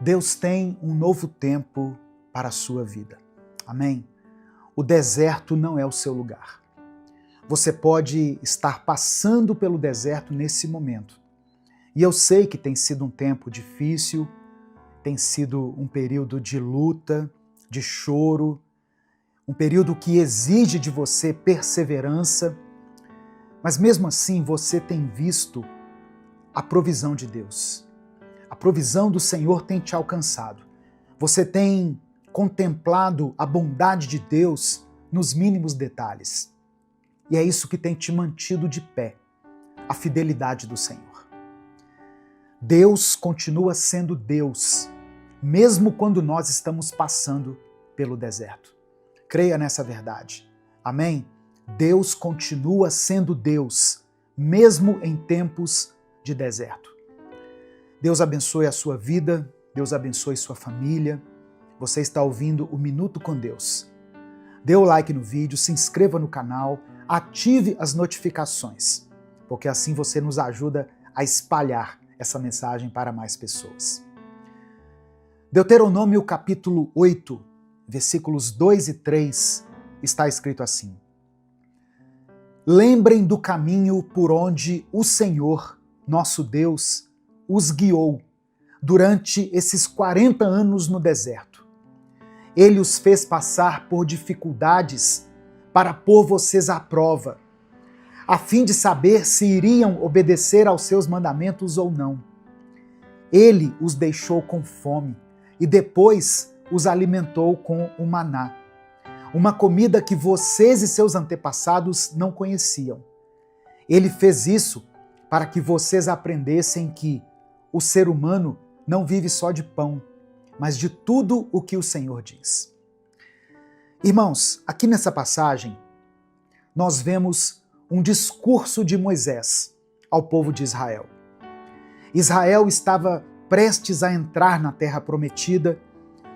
Deus tem um novo tempo para a sua vida. Amém? O deserto não é o seu lugar. Você pode estar passando pelo deserto nesse momento. E eu sei que tem sido um tempo difícil, tem sido um período de luta, de choro, um período que exige de você perseverança, mas mesmo assim você tem visto a provisão de Deus. A provisão do Senhor tem te alcançado. Você tem contemplado a bondade de Deus nos mínimos detalhes. E é isso que tem te mantido de pé, a fidelidade do Senhor. Deus continua sendo Deus, mesmo quando nós estamos passando pelo deserto. Creia nessa verdade. Amém? Deus continua sendo Deus, mesmo em tempos de deserto. Deus abençoe a sua vida, Deus abençoe sua família. Você está ouvindo o Minuto com Deus. Dê o like no vídeo, se inscreva no canal, ative as notificações, porque assim você nos ajuda a espalhar essa mensagem para mais pessoas. Deuteronômio capítulo 8, versículos 2 e 3, está escrito assim: Lembrem do caminho por onde o Senhor, nosso Deus, os guiou durante esses 40 anos no deserto. Ele os fez passar por dificuldades para pôr vocês à prova, a fim de saber se iriam obedecer aos seus mandamentos ou não. Ele os deixou com fome e depois os alimentou com o maná, uma comida que vocês e seus antepassados não conheciam. Ele fez isso para que vocês aprendessem que o ser humano não vive só de pão, mas de tudo o que o Senhor diz. Irmãos, aqui nessa passagem, nós vemos um discurso de Moisés ao povo de Israel. Israel estava prestes a entrar na Terra Prometida,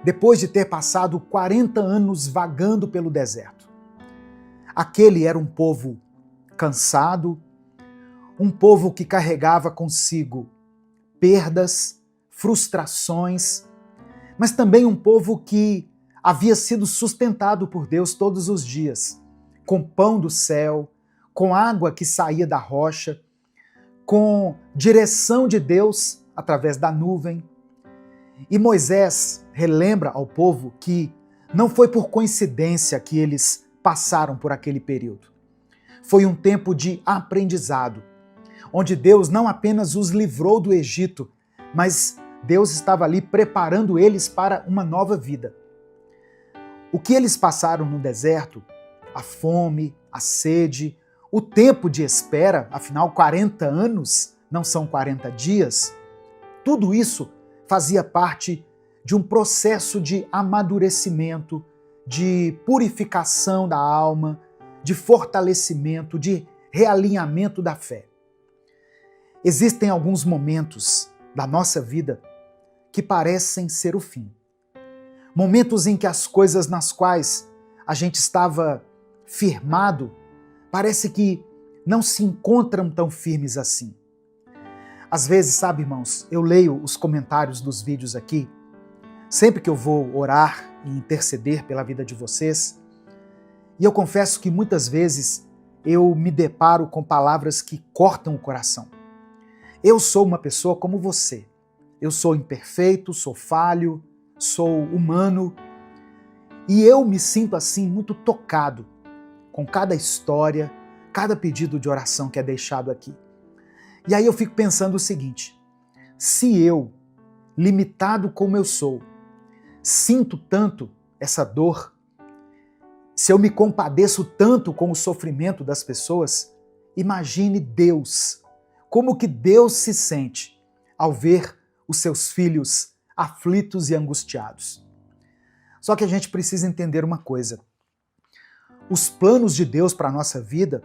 depois de ter passado 40 anos vagando pelo deserto. Aquele era um povo cansado, um povo que carregava consigo perdas, frustrações, mas também um povo que havia sido sustentado por Deus todos os dias, com pão do céu, com água que saía da rocha, com direção de Deus através da nuvem. E Moisés relembra ao povo que não foi por coincidência que eles passaram por aquele período. Foi um tempo de aprendizado, onde Deus não apenas os livrou do Egito, mas Deus estava ali preparando eles para uma nova vida. O que eles passaram no deserto, a fome, a sede, o tempo de espera, afinal 40 anos não são 40 dias, tudo isso fazia parte de um processo de amadurecimento, de purificação da alma, de fortalecimento, de realinhamento da fé. Existem alguns momentos da nossa vida que parecem ser o fim. Momentos em que as coisas nas quais a gente estava firmado parece que não se encontram tão firmes assim. Às vezes, sabe, irmãos, eu leio os comentários dos vídeos aqui, sempre que eu vou orar e interceder pela vida de vocês, e eu confesso que muitas vezes eu me deparo com palavras que cortam o coração. Eu sou uma pessoa como você. Eu sou imperfeito, sou falho, sou humano, e eu me sinto assim muito tocado com cada história, cada pedido de oração que é deixado aqui. E aí eu fico pensando o seguinte: se eu, limitado como eu sou, sinto tanto essa dor, se eu me compadeço tanto com o sofrimento das pessoas, imagine Deus, como que Deus se sente ao ver os seus filhos aflitos e angustiados. Só que a gente precisa entender uma coisa: os planos de Deus para a nossa vida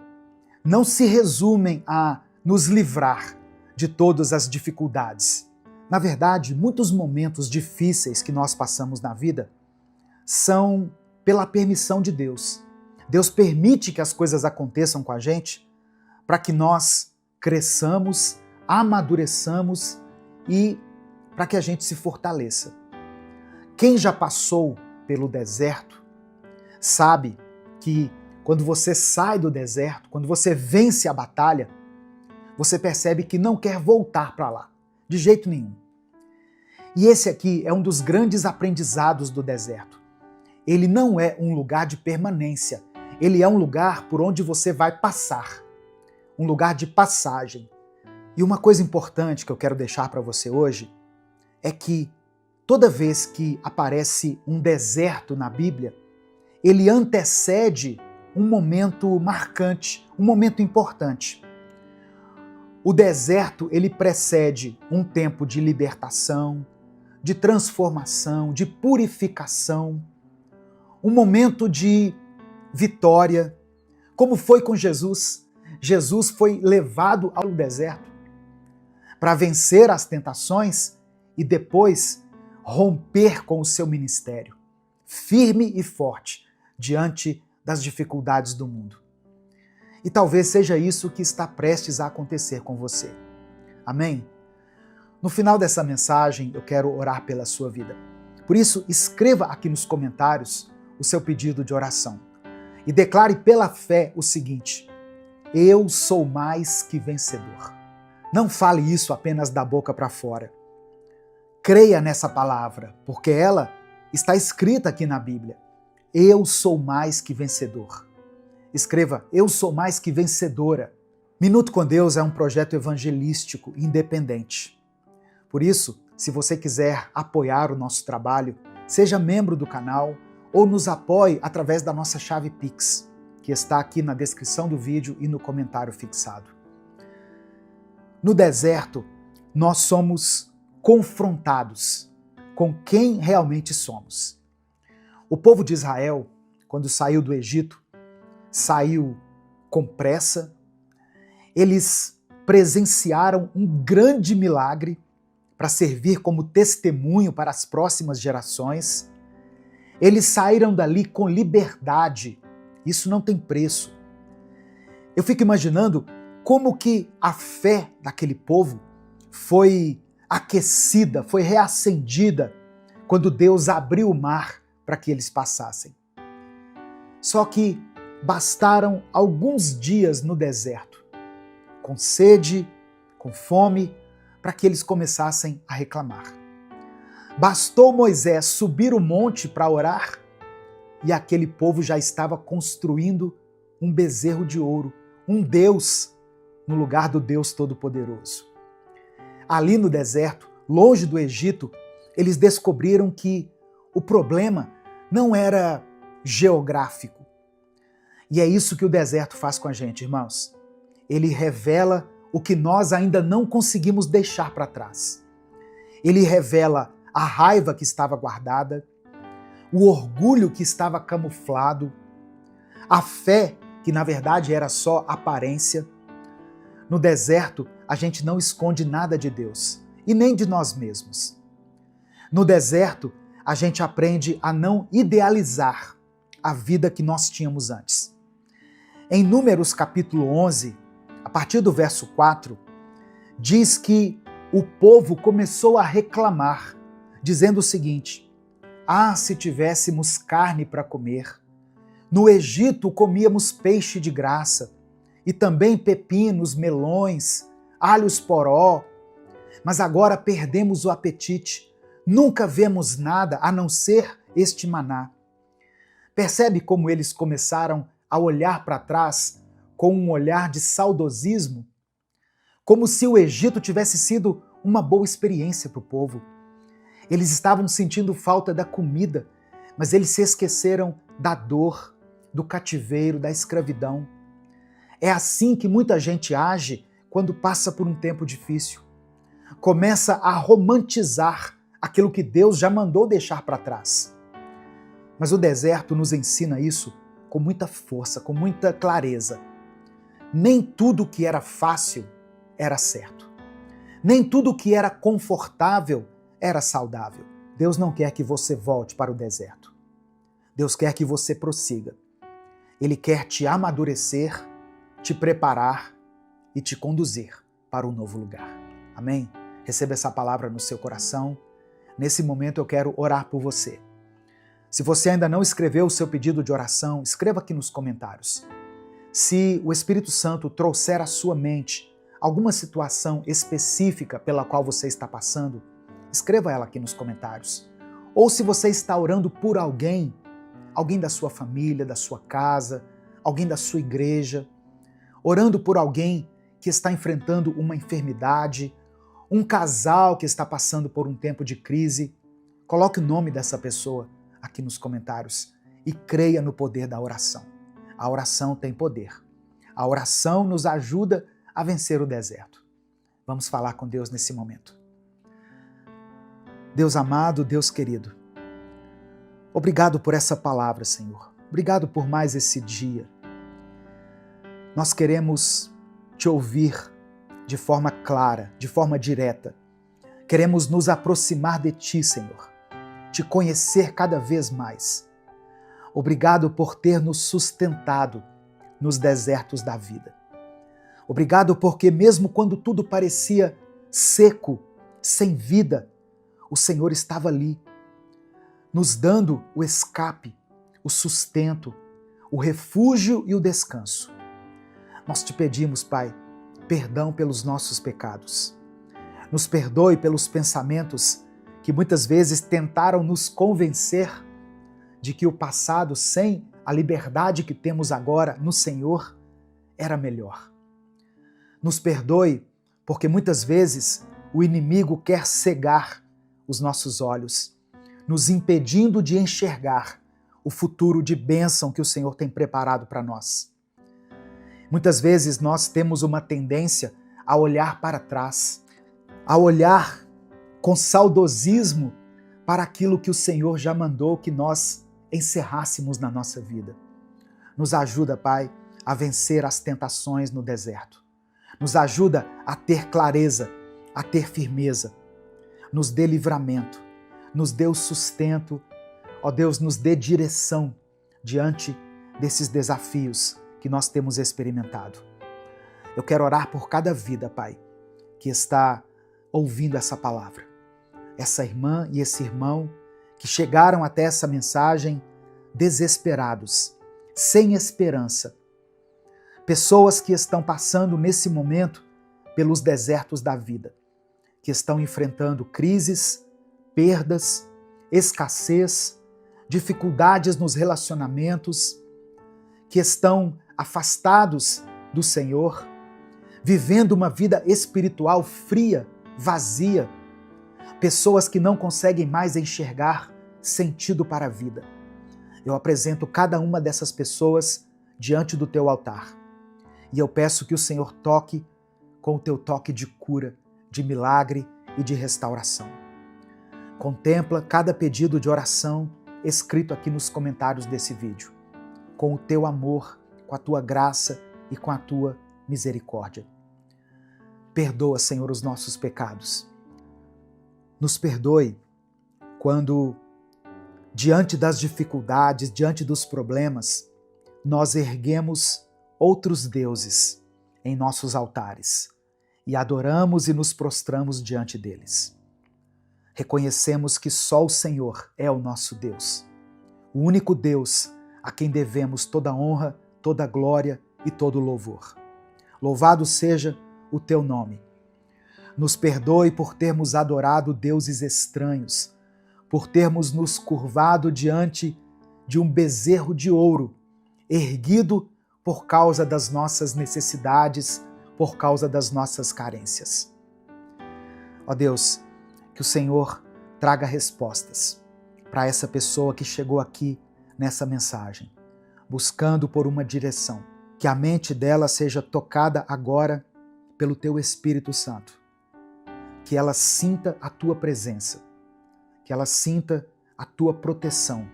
não se resumem a nos livrar de todas as dificuldades. Na verdade, muitos momentos difíceis que nós passamos na vida são pela permissão de Deus. Deus permite que as coisas aconteçam com a gente para que nós cresçamos, amadureçamos e para que a gente se fortaleça. Quem já passou pelo deserto sabe que quando você sai do deserto, quando você vence a batalha, você percebe que não quer voltar para lá, de jeito nenhum. E esse aqui é um dos grandes aprendizados do deserto. Ele não é um lugar de permanência, ele é um lugar por onde você vai passar, um lugar de passagem. E uma coisa importante que eu quero deixar para você hoje é que toda vez que aparece um deserto na Bíblia, ele antecede um momento marcante, um momento importante. O deserto, ele precede um tempo de libertação, de transformação, de purificação, um momento de vitória, como foi com Jesus. Jesus foi levado ao deserto para vencer as tentações e depois romper com o seu ministério, firme e forte diante das dificuldades do mundo. E talvez seja isso que está prestes a acontecer com você. Amém? No final dessa mensagem, eu quero orar pela sua vida. Por isso, escreva aqui nos comentários o seu pedido de oração e declare pela fé o seguinte: eu sou mais que vencedor. Não fale isso apenas da boca para fora. Creia nessa palavra, porque ela está escrita aqui na Bíblia. Eu sou mais que vencedor. Escreva, eu sou mais que vencedora. Minuto com Deus é um projeto evangelístico independente. Por isso, se você quiser apoiar o nosso trabalho, seja membro do canal ou nos apoie através da nossa chave Pix, que está aqui na descrição do vídeo e no comentário fixado. No deserto, nós somos confrontados com quem realmente somos. O povo de Israel, quando saiu do Egito, saiu com pressa. Eles presenciaram um grande milagre para servir como testemunho para as próximas gerações. Eles saíram dali com liberdade. Isso não tem preço. Eu fico imaginando como que a fé daquele povo foi aquecida, foi reacendida quando Deus abriu o mar para que eles passassem. Só que bastaram alguns dias no deserto, com sede, com fome, para que eles começassem a reclamar. Bastou Moisés subir o monte para orar e aquele povo já estava construindo um bezerro de ouro, um Deus no lugar do Deus Todo-Poderoso. Ali no deserto, longe do Egito, eles descobriram que o problema não era geográfico. E é isso que o deserto faz com a gente, irmãos. Ele revela o que nós ainda não conseguimos deixar para trás. Ele revela a raiva que estava guardada, o orgulho que estava camuflado, a fé que na verdade era só aparência. No deserto, a gente não esconde nada de Deus e nem de nós mesmos. No deserto, a gente aprende a não idealizar a vida que nós tínhamos antes. Em Números capítulo 11, a partir do verso 4, diz que o povo começou a reclamar, dizendo o seguinte: ah, se tivéssemos carne para comer! No Egito comíamos peixe de graça, e também pepinos, melões, alhos poró, mas agora perdemos o apetite, nunca vemos nada a não ser este maná. Percebe como eles começaram a olhar para trás com um olhar de saudosismo? Como se o Egito tivesse sido uma boa experiência para o povo. Eles estavam sentindo falta da comida, mas eles se esqueceram da dor, do cativeiro, da escravidão. É assim que muita gente age quando passa por um tempo difícil. Começa a romantizar aquilo que Deus já mandou deixar para trás. Mas o deserto nos ensina isso com muita força, com muita clareza. Nem tudo que era fácil era certo. Nem tudo que era confortável era saudável. Deus não quer que você volte para o deserto. Deus quer que você prossiga. Ele quer te amadurecer, te preparar e te conduzir para um novo lugar. Amém? Receba essa palavra no seu coração. Nesse momento eu quero orar por você. Se você ainda não escreveu o seu pedido de oração, escreva aqui nos comentários. Se o Espírito Santo trouxer à sua mente alguma situação específica pela qual você está passando, escreva ela aqui nos comentários. Ou se você está orando por alguém da sua família, da sua casa, alguém da sua igreja, orando por alguém que está enfrentando uma enfermidade, um casal que está passando por um tempo de crise, coloque o nome dessa pessoa aqui nos comentários e creia no poder da oração. A oração tem poder. A oração nos ajuda a vencer o deserto. Vamos falar com Deus nesse momento. Deus amado, Deus querido, obrigado por essa palavra, Senhor. Obrigado por mais esse dia. Nós queremos te ouvir de forma clara, de forma direta. Queremos nos aproximar de ti, Senhor, te conhecer cada vez mais. Obrigado por ter nos sustentado nos desertos da vida. Obrigado porque mesmo quando tudo parecia seco, sem vida, o Senhor estava ali, nos dando o escape, o sustento, o refúgio e o descanso. Nós te pedimos, Pai, perdão pelos nossos pecados. Nos perdoe pelos pensamentos que muitas vezes tentaram nos convencer de que o passado, sem a liberdade que temos agora no Senhor, era melhor. Nos perdoe porque muitas vezes o inimigo quer cegar os nossos olhos, nos impedindo de enxergar o futuro de bênção que o Senhor tem preparado para nós. Muitas vezes nós temos uma tendência a olhar para trás, a olhar com saudosismo para aquilo que o Senhor já mandou que nós encerrássemos na nossa vida. Nos ajuda, Pai, a vencer as tentações no deserto. Nos ajuda a ter clareza, a ter firmeza. Nos dê livramento, nos dê o sustento. Ó Deus, nos dê direção diante desses desafios que nós temos experimentado. Eu quero orar por cada vida, Pai, que está ouvindo essa palavra. Essa irmã e esse irmão que chegaram até essa mensagem desesperados, sem esperança. Pessoas que estão passando nesse momento pelos desertos da vida, que estão enfrentando crises, perdas, escassez, dificuldades nos relacionamentos, que estão afastados do Senhor, vivendo uma vida espiritual fria, vazia, pessoas que não conseguem mais enxergar sentido para a vida. Eu apresento cada uma dessas pessoas diante do teu altar e eu peço que o Senhor toque com o teu toque de cura, de milagre e de restauração. Contempla cada pedido de oração escrito aqui nos comentários desse vídeo, com o teu amor, com a tua graça e com a tua misericórdia. Perdoa, Senhor, os nossos pecados. Nos perdoe quando, diante das dificuldades, diante dos problemas, nós erguemos outros deuses em nossos altares e adoramos e nos prostramos diante deles. Reconhecemos que só o Senhor é o nosso Deus, o único Deus a quem devemos toda honra, toda glória e todo louvor. Louvado seja o teu nome. Nos perdoe por termos adorado deuses estranhos, por termos nos curvado diante de um bezerro de ouro, erguido por causa das nossas necessidades, por causa das nossas carências. Ó Deus, que o Senhor traga respostas para essa pessoa que chegou aqui nessa mensagem, buscando por uma direção. Que a mente dela seja tocada agora pelo Teu Espírito Santo. Que ela sinta a Tua presença, que ela sinta a Tua proteção,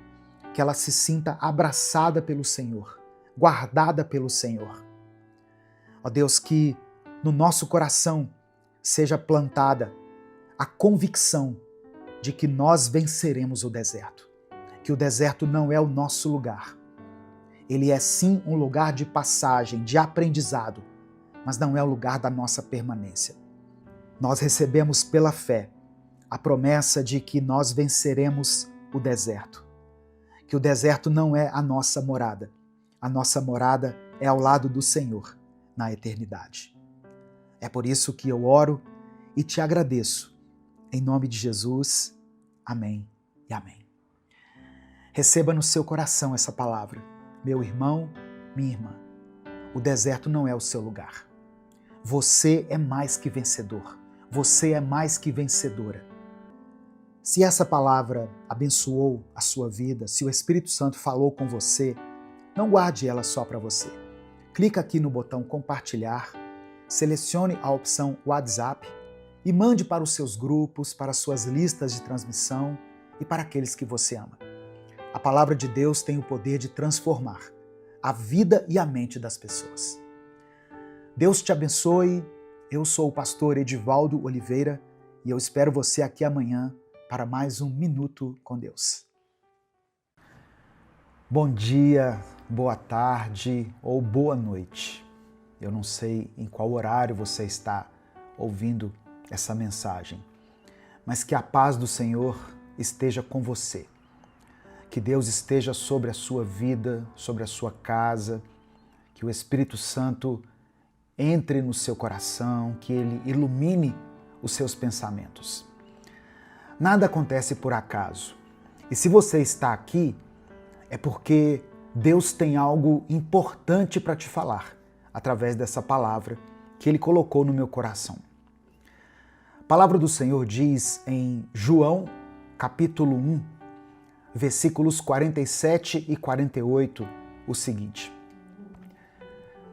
que ela se sinta abraçada pelo Senhor, guardada pelo Senhor. Ó Deus, que no nosso coração seja plantada a convicção de que nós venceremos o deserto, que o deserto não é o nosso lugar. Ele é sim um lugar de passagem, de aprendizado, mas não é o lugar da nossa permanência. nós recebemos pela fé a promessa de que nós venceremos o deserto. Que o deserto não é a nossa morada é ao lado do Senhor na eternidade. É por isso que eu oro e te agradeço. Em nome de Jesus, amém e amém. Receba no seu coração essa palavra. Meu irmão, minha irmã, o deserto não é o seu lugar. Você é mais que vencedor. Você é mais que vencedora. Se essa palavra abençoou a sua vida, se o Espírito Santo falou com você, não guarde ela só para você. Clica aqui no botão compartilhar, selecione a opção WhatsApp e mande para os seus grupos, para as suas listas de transmissão e para aqueles que você ama. A palavra de Deus tem o poder de transformar a vida e a mente das pessoas. Deus te abençoe. Eu sou o pastor Edivaldo Oliveira e eu espero você aqui amanhã para mais um Minuto com Deus. Bom dia, boa tarde ou boa noite. Eu não sei em qual horário você está ouvindo essa mensagem, mas que a paz do Senhor esteja com você. Que Deus esteja sobre a sua vida, sobre a sua casa, que o Espírito Santo entre no seu coração, que Ele ilumine os seus pensamentos. Nada acontece por acaso. E se você está aqui, é porque Deus tem algo importante para te falar através dessa palavra que Ele colocou no meu coração. A palavra do Senhor diz em João, capítulo 1, versículos 47 e 48, o seguinte: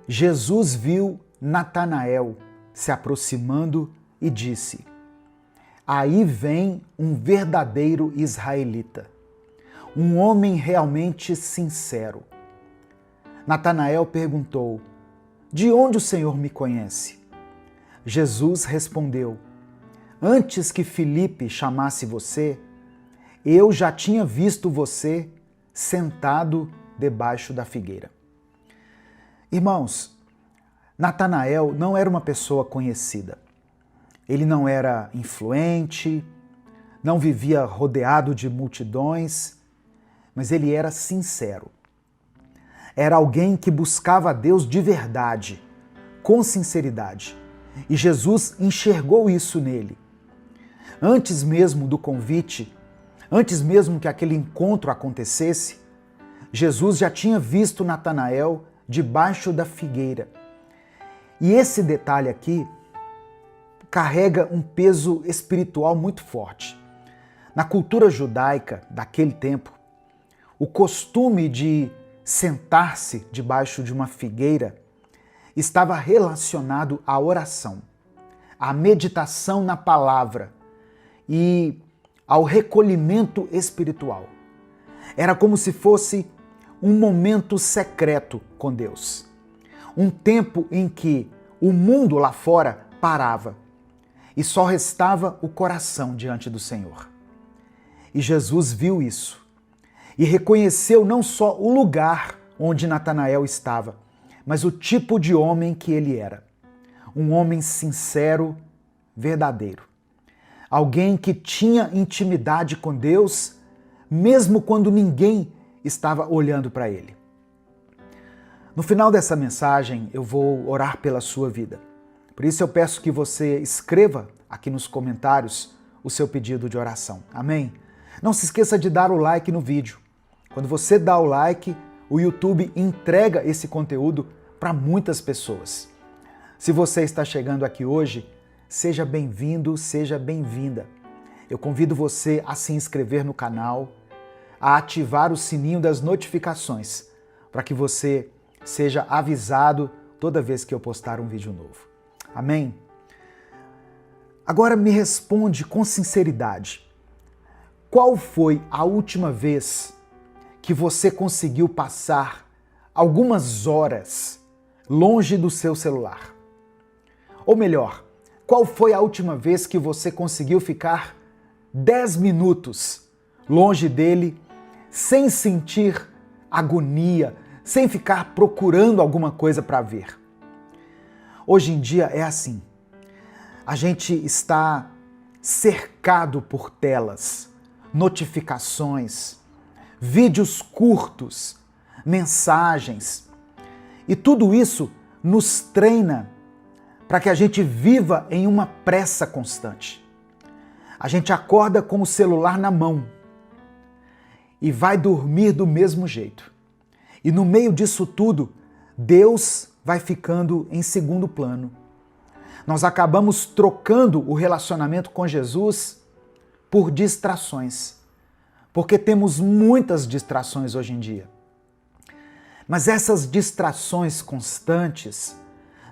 Jesus viu Natanael se aproximando e disse: aí vem um verdadeiro israelita, um homem realmente sincero. Natanael perguntou: de onde o Senhor me conhece? Jesus respondeu: antes que Filipe chamasse você, eu já tinha visto você sentado debaixo da figueira. Irmãos, Natanael não era uma pessoa conhecida. Ele não era influente, não vivia rodeado de multidões, mas ele era sincero. Era alguém que buscava a Deus de verdade, com sinceridade. E Jesus enxergou isso nele. Antes mesmo do convite, antes mesmo que aquele encontro acontecesse, Jesus já tinha visto Natanael debaixo da figueira. E esse detalhe aqui carrega um peso espiritual muito forte. Na cultura judaica daquele tempo, o costume de sentar-se debaixo de uma figueira estava relacionado à oração, à meditação na palavra e ao recolhimento espiritual. Era como se fosse um momento secreto com Deus. Um tempo em que o mundo lá fora parava e só restava o coração diante do Senhor. E Jesus viu isso e reconheceu não só o lugar onde Natanael estava, mas o tipo de homem que ele era. Um homem sincero, verdadeiro. Alguém que tinha intimidade com Deus, mesmo quando ninguém estava olhando para ele. No final dessa mensagem, eu vou orar pela sua vida. Por isso eu peço que você escreva aqui nos comentários o seu pedido de oração. Amém? Não se esqueça de dar o like no vídeo. Quando você dá o like, o YouTube entrega esse conteúdo para muitas pessoas. Se você está chegando aqui hoje, seja bem-vindo, seja bem-vinda. Eu convido você a se inscrever no canal, a ativar o sininho das notificações, para que você seja avisado toda vez que eu postar um vídeo novo. Amém? Agora me responde com sinceridade. Qual foi a última vez que você conseguiu passar algumas horas longe do seu celular? Ou melhor, qual foi a última vez que você conseguiu ficar 10 minutos longe dele sem sentir agonia, sem ficar procurando alguma coisa para ver? Hoje em dia é assim. a gente está cercado por telas, notificações, vídeos curtos, mensagens. E tudo isso nos treina para que a gente viva em uma pressa constante. A gente acorda com o celular na mão e vai dormir do mesmo jeito. E no meio disso tudo, Deus vai ficando em segundo plano. Nós acabamos trocando o relacionamento com Jesus por distrações, porque temos muitas distrações hoje em dia. Mas essas distrações constantes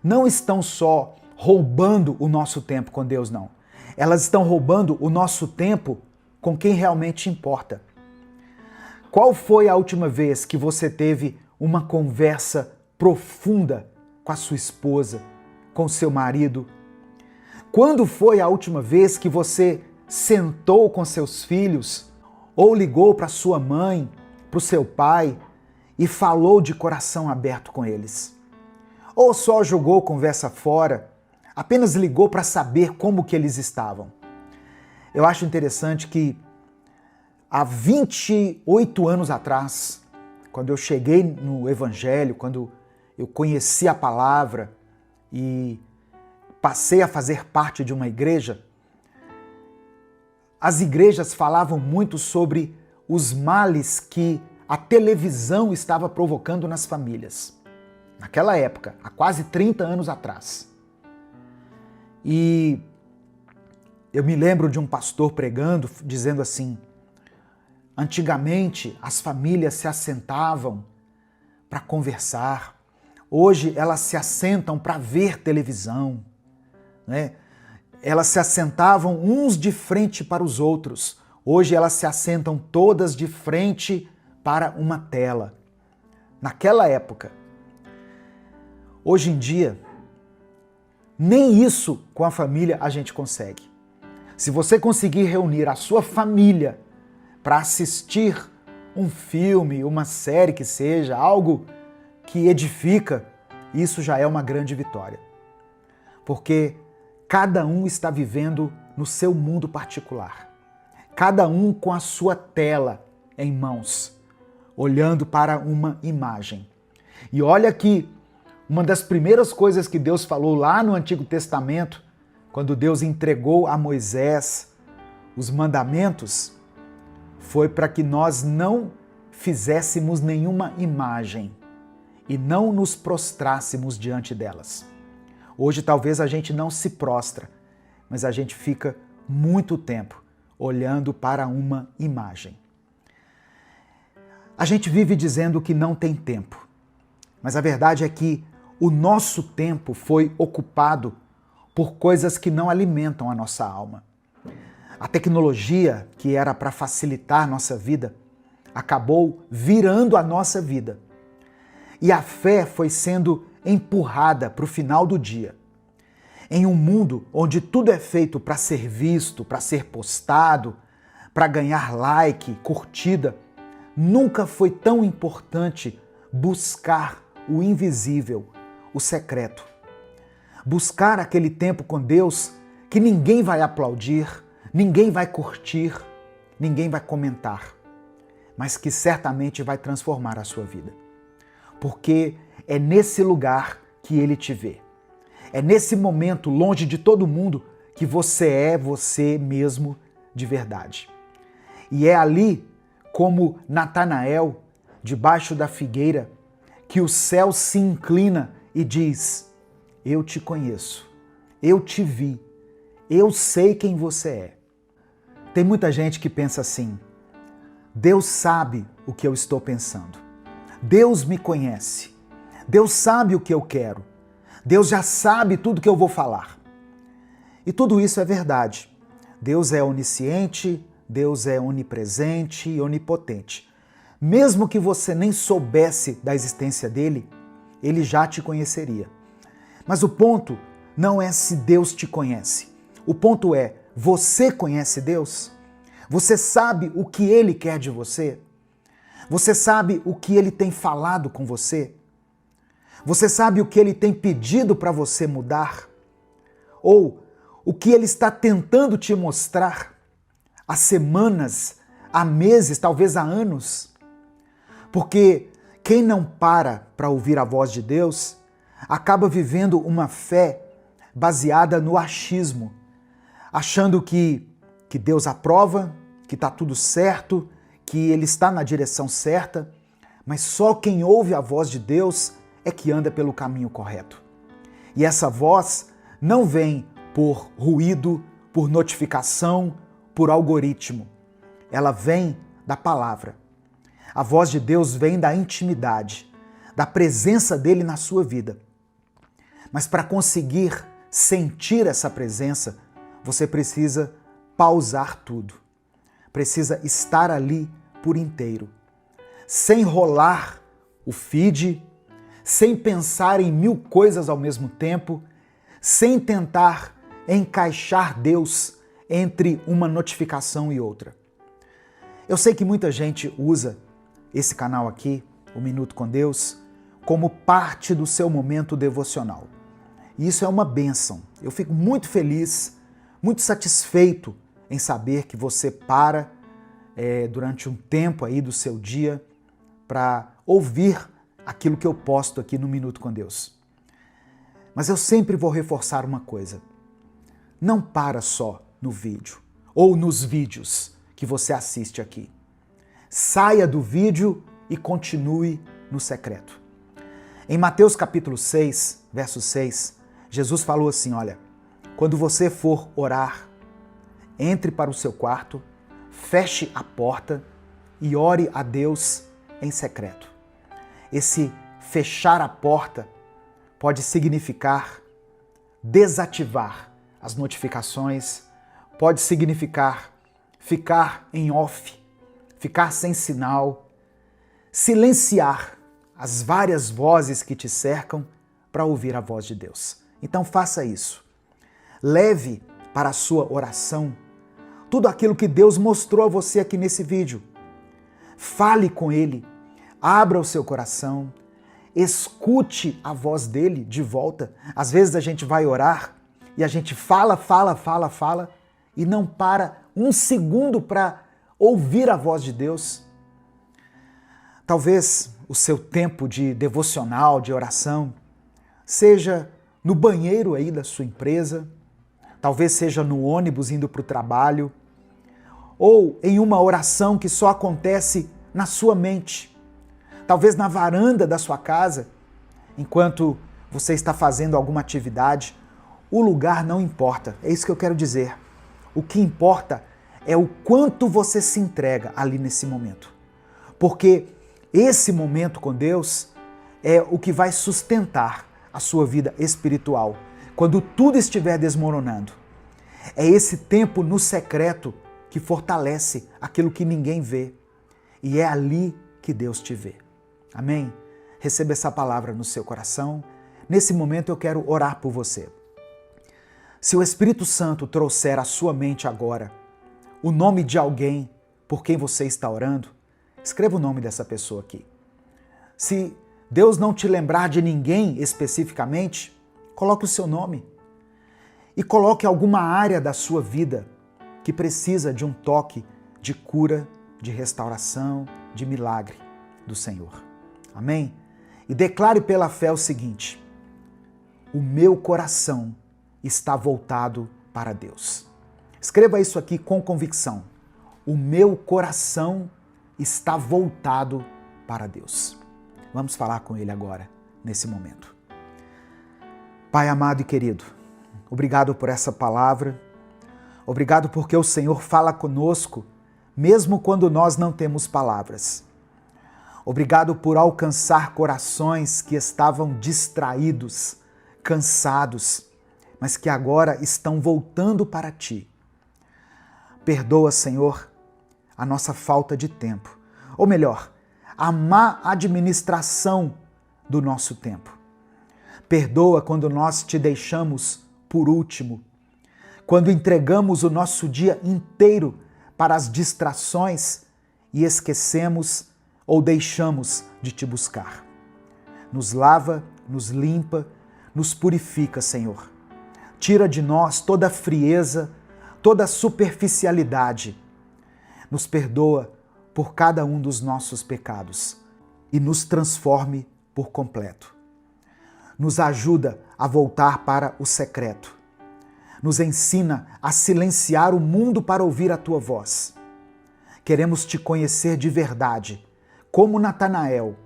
não estão só roubando o nosso tempo com Deus, não. Elas estão roubando o nosso tempo com quem realmente importa. Qual foi a última vez que você teve uma conversa profunda com a sua esposa, com seu marido? Quando foi a última vez que você sentou com seus filhos ou ligou para sua mãe, para o seu pai e falou de coração aberto com eles? Ou só jogou conversa fora, apenas ligou para saber como que eles estavam? Eu acho interessante que há 28 anos atrás, quando eu cheguei no Evangelho, quando eu conheci a palavra e passei a fazer parte de uma igreja, as igrejas falavam muito sobre os males que a televisão estava provocando nas famílias. Naquela época, há quase 30 anos atrás. E eu me lembro de um pastor pregando, dizendo assim: antigamente as famílias se assentavam para conversar, hoje elas se assentam para ver televisão, né? Elas se assentavam uns de frente para os outros, hoje elas se assentam todas de frente para uma tela. Naquela época. Hoje em dia, nem isso com a família a gente consegue. Se você conseguir reunir a sua família para assistir um filme, uma série que seja, algo que edifica, isso já é uma grande vitória. Porque cada um está vivendo no seu mundo particular. Cada um com a sua tela em mãos, olhando para uma imagem. E olha que uma das primeiras coisas que Deus falou lá no Antigo Testamento, quando Deus entregou a Moisés os mandamentos, foi para que nós não fizéssemos nenhuma imagem e não nos prostrássemos diante delas. Hoje talvez a gente não se prostra, mas a gente fica muito tempo olhando para uma imagem. A gente vive dizendo que não tem tempo, mas a verdade é que o nosso tempo foi ocupado por coisas que não alimentam a nossa alma. A tecnologia, que era para facilitar a nossa vida, acabou virando a nossa vida. E a fé foi sendo empurrada para o final do dia. Em um mundo onde tudo é feito para ser visto, para ser postado, para ganhar like, curtida, nunca foi tão importante buscar o invisível, o secreto. Buscar aquele tempo com Deus que ninguém vai aplaudir, ninguém vai curtir, ninguém vai comentar, mas que certamente vai transformar a sua vida. Porque é nesse lugar que Ele te vê. É nesse momento, longe de todo mundo, que você é você mesmo de verdade. E é ali, como Natanael, debaixo da figueira, que o céu se inclina e diz: eu te conheço, eu te vi, eu sei quem você é. Tem muita gente que pensa assim: Deus sabe o que eu estou pensando, Deus me conhece, Deus sabe o que eu quero, Deus já sabe tudo que eu vou falar. E tudo isso é verdade. Deus é onisciente, Deus é onipresente e onipotente. Mesmo que você nem soubesse da existência dele, ele já te conheceria. Mas o ponto não é se Deus te conhece. O ponto é, você conhece Deus? Você sabe o que ele quer de você? Você sabe o que ele tem falado com você? Você sabe o que ele tem pedido para você mudar? Ou o que ele está tentando te mostrar há semanas, há meses, talvez há anos. Porque quem não para ouvir a voz de Deus acaba vivendo uma fé baseada no achismo, achando que Deus aprova, que está tudo certo, que ele está na direção certa, mas só quem ouve a voz de Deus é que anda pelo caminho correto. E essa voz não vem por ruído, por notificação, por algoritmo. Ela vem da palavra. A voz de Deus vem da intimidade, da presença dele na sua vida. Mas para conseguir sentir essa presença, você precisa pausar tudo. Precisa estar ali por inteiro. Sem rolar o feed, sem pensar em 1000 coisas ao mesmo tempo, sem tentar encaixar Deus entre uma notificação e outra. Eu sei que muita gente usa esse canal aqui, o Minuto com Deus, como parte do seu momento devocional. E isso é uma bênção. Eu fico muito feliz, muito satisfeito em saber que você para durante um tempo aí do seu dia para ouvir aquilo que eu posto aqui no Minuto com Deus. Mas eu sempre vou reforçar uma coisa. Não para só no vídeo ou nos vídeos que você assiste aqui. Saia do vídeo e continue no secreto. Em Mateus capítulo 6, verso 6, Jesus falou assim, olha, quando você for orar, entre para o seu quarto, feche a porta e ore a Deus em secreto. Esse fechar a porta pode significar desativar as notificações, pode significar ficar em off, ficar sem sinal, silenciar as várias vozes que te cercam para ouvir a voz de Deus. Então faça isso. Leve para a sua oração tudo aquilo que Deus mostrou a você aqui nesse vídeo. Fale com Ele, abra o seu coração, escute a voz dele de volta. Às vezes a gente vai orar e a gente fala e não para um segundo para ouvir a voz de Deus. Talvez o seu tempo de devocional, de oração, seja no banheiro aí da sua empresa, talvez seja no ônibus indo para o trabalho, ou em uma oração que só acontece na sua mente, talvez na varanda da sua casa, enquanto você está fazendo alguma atividade. O lugar não importa, é isso que eu quero dizer. O que importa é o quanto você se entrega ali nesse momento. Porque esse momento com Deus é o que vai sustentar a sua vida espiritual. Quando tudo estiver desmoronando, é esse tempo no secreto que fortalece aquilo que ninguém vê. E é ali que Deus te vê. Amém? Receba essa palavra no seu coração. Nesse momento eu quero orar por você. Se o Espírito Santo trouxer à sua mente agora o nome de alguém por quem você está orando, escreva o nome dessa pessoa aqui. Se Deus não te lembrar de ninguém especificamente, coloque o seu nome. E coloque alguma área da sua vida que precisa de um toque de cura, de restauração, de milagre do Senhor. Amém? E declare pela fé o seguinte: o meu coração está voltado para Deus. Escreva isso aqui com convicção. O meu coração está voltado para Deus. Vamos falar com Ele agora, nesse momento. Pai amado e querido, obrigado por essa palavra. Obrigado porque o Senhor fala conosco, mesmo quando nós não temos palavras. Obrigado por alcançar corações que estavam distraídos, cansados, mas que agora estão voltando para Ti. Perdoa, Senhor, a nossa falta de tempo. Ou melhor, a má administração do nosso tempo. Perdoa quando nós Te deixamos por último, quando entregamos o nosso dia inteiro para as distrações e esquecemos ou deixamos de Te buscar. Nos lava, nos limpa, nos purifica, Senhor. Tira de nós toda a frieza, toda a superficialidade. Nos perdoa por cada um dos nossos pecados e nos transforme por completo. Nos ajuda a voltar para o secreto. Nos ensina a silenciar o mundo para ouvir a tua voz. Queremos te conhecer de verdade, como Natanael.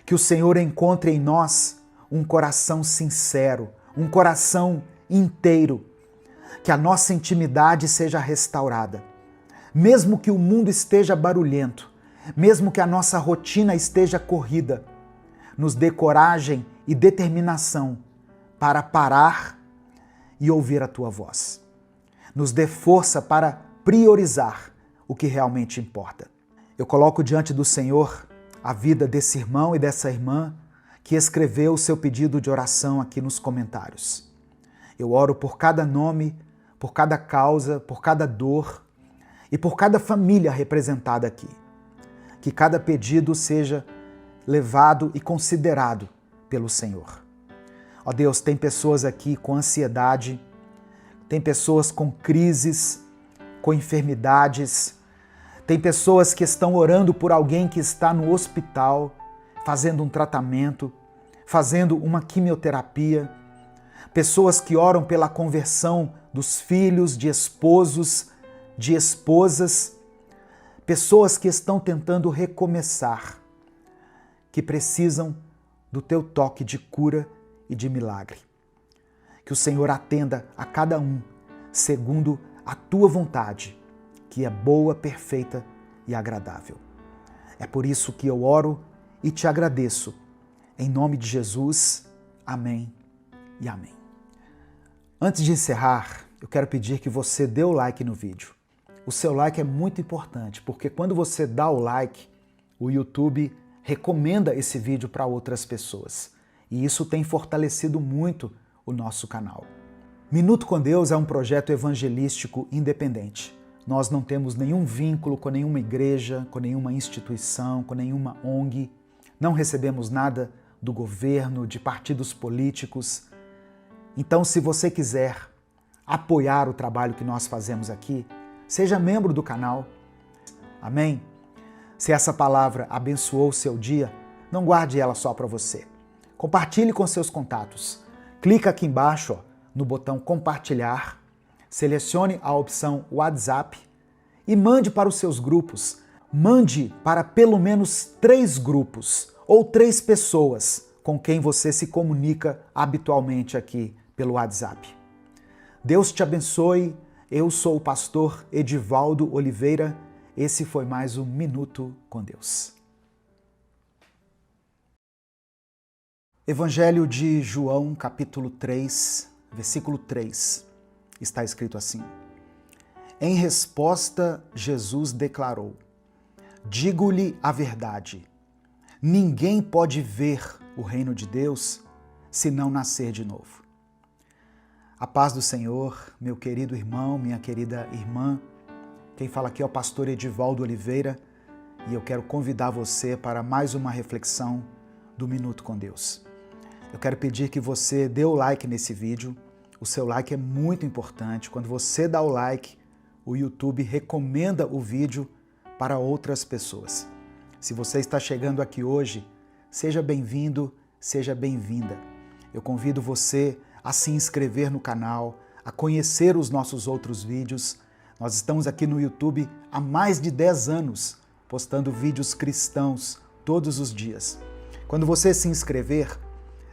Que o Senhor encontre em nós um coração sincero, um coração inteiro. Que a nossa intimidade seja restaurada. Mesmo que o mundo esteja barulhento, mesmo que a nossa rotina esteja corrida, nos dê coragem e determinação para parar e ouvir a tua voz. Nos dê força para priorizar o que realmente importa. Eu coloco diante do Senhor a vida desse irmão e dessa irmã que escreveu o seu pedido de oração aqui nos comentários. Eu oro por cada nome, por cada causa, por cada dor e por cada família representada aqui. Que cada pedido seja levado e considerado pelo Senhor. Ó Deus, tem pessoas aqui com ansiedade, tem pessoas com crises, com enfermidades, tem pessoas que estão orando por alguém que está no hospital, fazendo um tratamento, fazendo uma quimioterapia, pessoas que oram pela conversão dos filhos, de esposos, de esposas, pessoas que estão tentando recomeçar, que precisam do teu toque de cura e de milagre. Que o Senhor atenda a cada um segundo a tua vontade, que é boa, perfeita e agradável. É por isso que eu oro e te agradeço. Em nome de Jesus, amém e amém. Antes de encerrar, eu quero pedir que você dê o like no vídeo. O seu like é muito importante, porque quando você dá o like, o YouTube recomenda esse vídeo para outras pessoas. E isso tem fortalecido muito o nosso canal. Minuto com Deus é um projeto evangelístico independente. Nós não temos nenhum vínculo com nenhuma igreja, com nenhuma instituição, com nenhuma ONG. Não recebemos nada do governo, de partidos políticos. Então, se você quiser apoiar o trabalho que nós fazemos aqui, seja membro do canal. Amém? Se essa palavra abençoou o seu dia, não guarde ela só para você. Compartilhe com seus contatos. Clica aqui embaixo no botão compartilhar, selecione a opção WhatsApp e mande para os seus grupos. Mande para pelo menos 3 grupos ou 3 pessoas com quem você se comunica habitualmente aqui pelo WhatsApp. Deus te abençoe. Eu sou o pastor Edivaldo Oliveira. Esse foi mais um Minuto com Deus. Evangelho de João, capítulo 3, versículo 3. Está escrito assim: Em resposta, Jesus declarou: Digo-lhe a verdade. Ninguém pode ver o reino de Deus se não nascer de novo. A paz do Senhor, meu querido irmão, minha querida irmã. Quem fala aqui é o pastor Edivaldo Oliveira e eu quero convidar você para mais uma reflexão do Minuto com Deus. Eu quero pedir que você dê o like nesse vídeo. O seu like é muito importante. Quando você dá o like, o YouTube recomenda o vídeo para outras pessoas. Se você está chegando aqui hoje, seja bem-vindo, seja bem-vinda. Eu convido você a se inscrever no canal, a conhecer os nossos outros vídeos. Nós estamos aqui no YouTube há mais de 10 anos, postando vídeos cristãos todos os dias. Quando você se inscrever,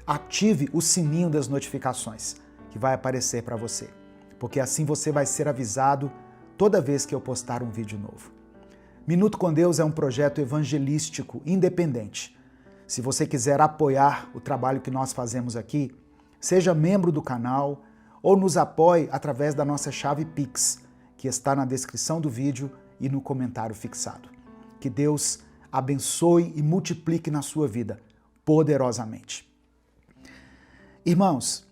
ative o sininho das notificações, que vai aparecer para você, porque assim você vai ser avisado toda vez que eu postar um vídeo novo. Minuto com Deus é um projeto evangelístico independente. Se você quiser apoiar o trabalho que nós fazemos aqui, seja membro do canal ou nos apoie através da nossa chave Pix, que está na descrição do vídeo e no comentário fixado. Que Deus abençoe e multiplique na sua vida poderosamente. Irmãos,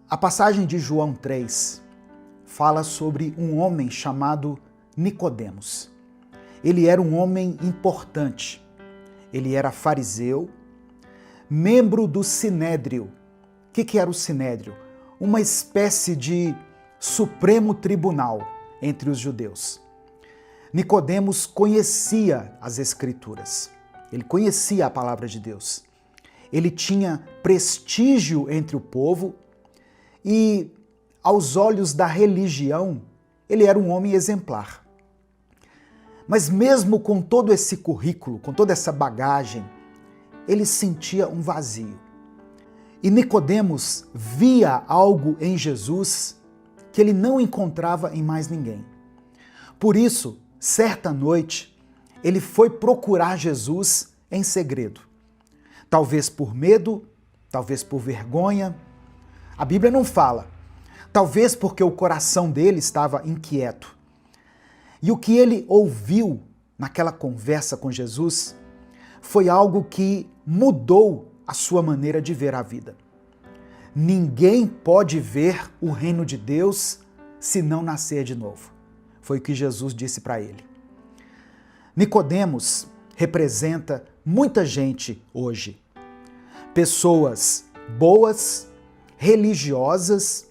a passagem de João 3 fala sobre um homem chamado Nicodemos. Ele era um homem importante. Ele era fariseu, membro do Sinédrio. O que era o Sinédrio? uma espécie de supremo tribunal entre os judeus. Nicodemos conhecia as Escrituras, ele conhecia a palavra de Deus, ele tinha prestígio entre o povo e, aos olhos da religião, ele era um homem exemplar. Mas mesmo com todo esse currículo, com toda essa bagagem, ele sentia um vazio. E Nicodemos via algo em Jesus que ele não encontrava em mais ninguém. Por isso, certa noite, ele foi procurar Jesus em segredo. Talvez por medo, talvez por vergonha. A Bíblia não fala. Talvez porque o coração dele estava inquieto. E o que ele ouviu naquela conversa com Jesus foi algo que mudou a sua maneira de ver a vida. Ninguém pode ver o reino de Deus se não nascer de novo. Foi o que Jesus disse para ele. Nicodemos representa muita gente hoje. Pessoas boas, religiosas,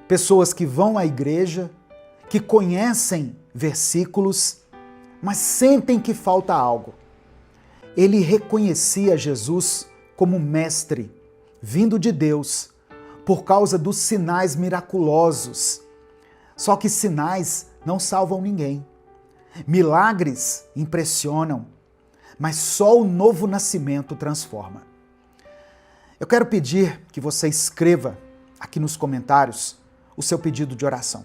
pessoas que vão à igreja, que conhecem versículos, mas sentem que falta algo. Ele reconhecia Jesus como mestre, vindo de Deus, por causa dos sinais miraculosos. Só que sinais não salvam ninguém. Milagres impressionam, mas só o novo nascimento transforma. Eu quero pedir que você escreva aqui nos comentários o seu pedido de oração.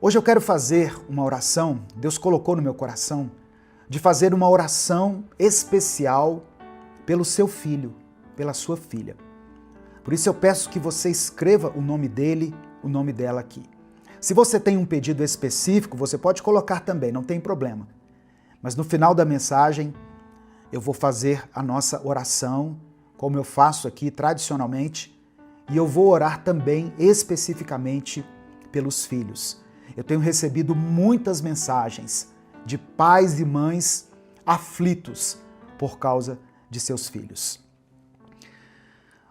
Hoje eu quero fazer uma oração, Deus colocou no meu coração, de fazer uma oração especial pelo seu filho, pela sua filha. Por isso eu peço que você escreva o nome dele, o nome dela aqui. Se você tem um pedido específico, você pode colocar também, não tem problema. Mas no final da mensagem, eu vou fazer a nossa oração, como eu faço aqui tradicionalmente, e eu vou orar também especificamente pelos filhos. Eu tenho recebido muitas mensagens de pais e mães aflitos por causa de seus filhos.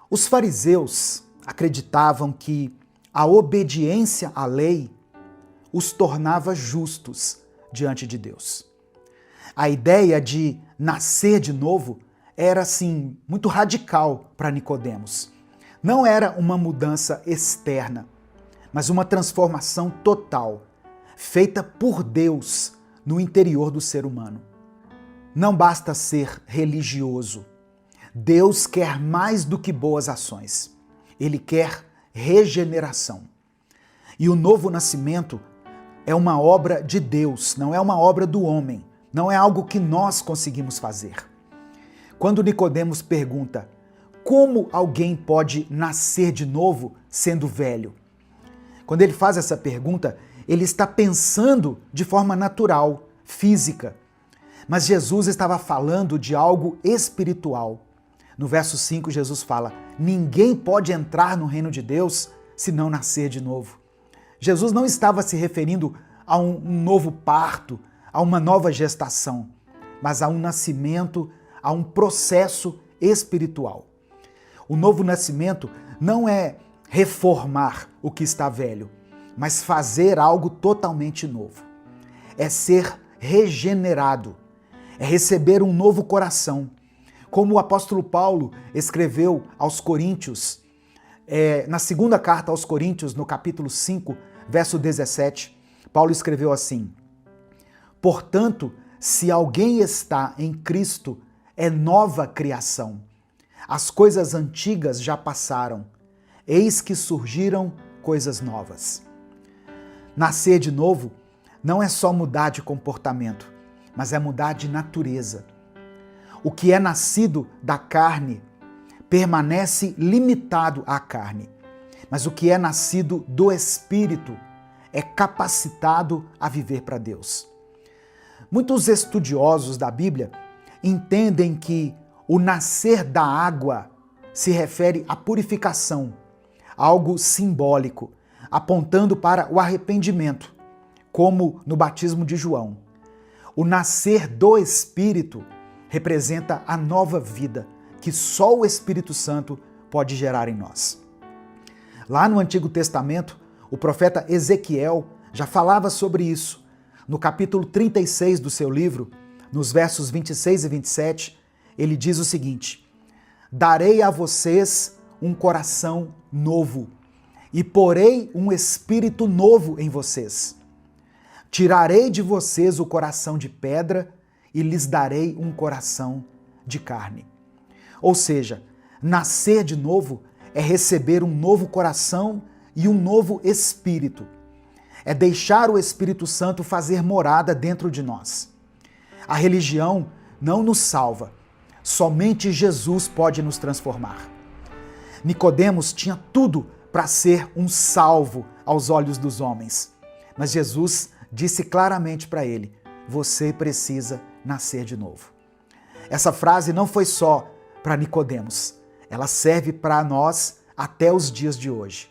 Os fariseus acreditavam que a obediência à lei os tornava justos diante de Deus. A ideia de nascer de novo era, assim, muito radical para Nicodemos. Não era uma mudança externa, mas uma transformação total, feita por Deus no interior do ser humano. Não basta ser religioso. Deus quer mais do que boas ações. Ele quer regeneração. E o novo nascimento é uma obra de Deus, não é uma obra do homem, não é algo que nós conseguimos fazer. Quando Nicodemos pergunta como alguém pode nascer de novo sendo velho, quando ele faz essa pergunta, ele está pensando de forma natural, física. Mas Jesus estava falando de algo espiritual. No verso 5, Jesus fala: ninguém pode entrar no reino de Deus se não nascer de novo. Jesus não estava se referindo a um novo parto, a uma nova gestação, mas a um nascimento, a um processo espiritual. O novo nascimento não é reformar o que está velho, mas fazer algo totalmente novo. É ser regenerado, é receber um novo coração. Como o apóstolo Paulo escreveu aos Coríntios, na segunda carta aos Coríntios, no capítulo 5, verso 17, Paulo escreveu assim: portanto, se alguém está em Cristo, é nova criação. As coisas antigas já passaram, eis que surgiram coisas novas. Nascer de novo não é só mudar de comportamento, mas é mudar de natureza. O que é nascido da carne permanece limitado à carne, mas o que é nascido do Espírito é capacitado a viver para Deus. Muitos estudiosos da Bíblia entendem que o nascer da água se refere à purificação, algo simbólico, apontando para o arrependimento, como no batismo de João. O nascer do Espírito representa a nova vida que só o Espírito Santo pode gerar em nós. Lá no Antigo Testamento, o profeta Ezequiel já falava sobre isso. No capítulo 36 do seu livro, nos versos 26 e 27, ele diz o seguinte: darei a vocês um coração novo e porei um espírito novo em vocês. Tirarei de vocês o coração de pedra e lhes darei um coração de carne. Ou seja, nascer de novo é receber um novo coração e um novo espírito. É deixar o Espírito Santo fazer morada dentro de nós. A religião não nos salva. Somente Jesus pode nos transformar. Nicodemos tinha tudo para ser um salvo aos olhos dos homens. Mas Jesus disse claramente para ele: você precisa nascer de novo. Essa frase não foi só para Nicodemos. Ela serve para nós até os dias de hoje.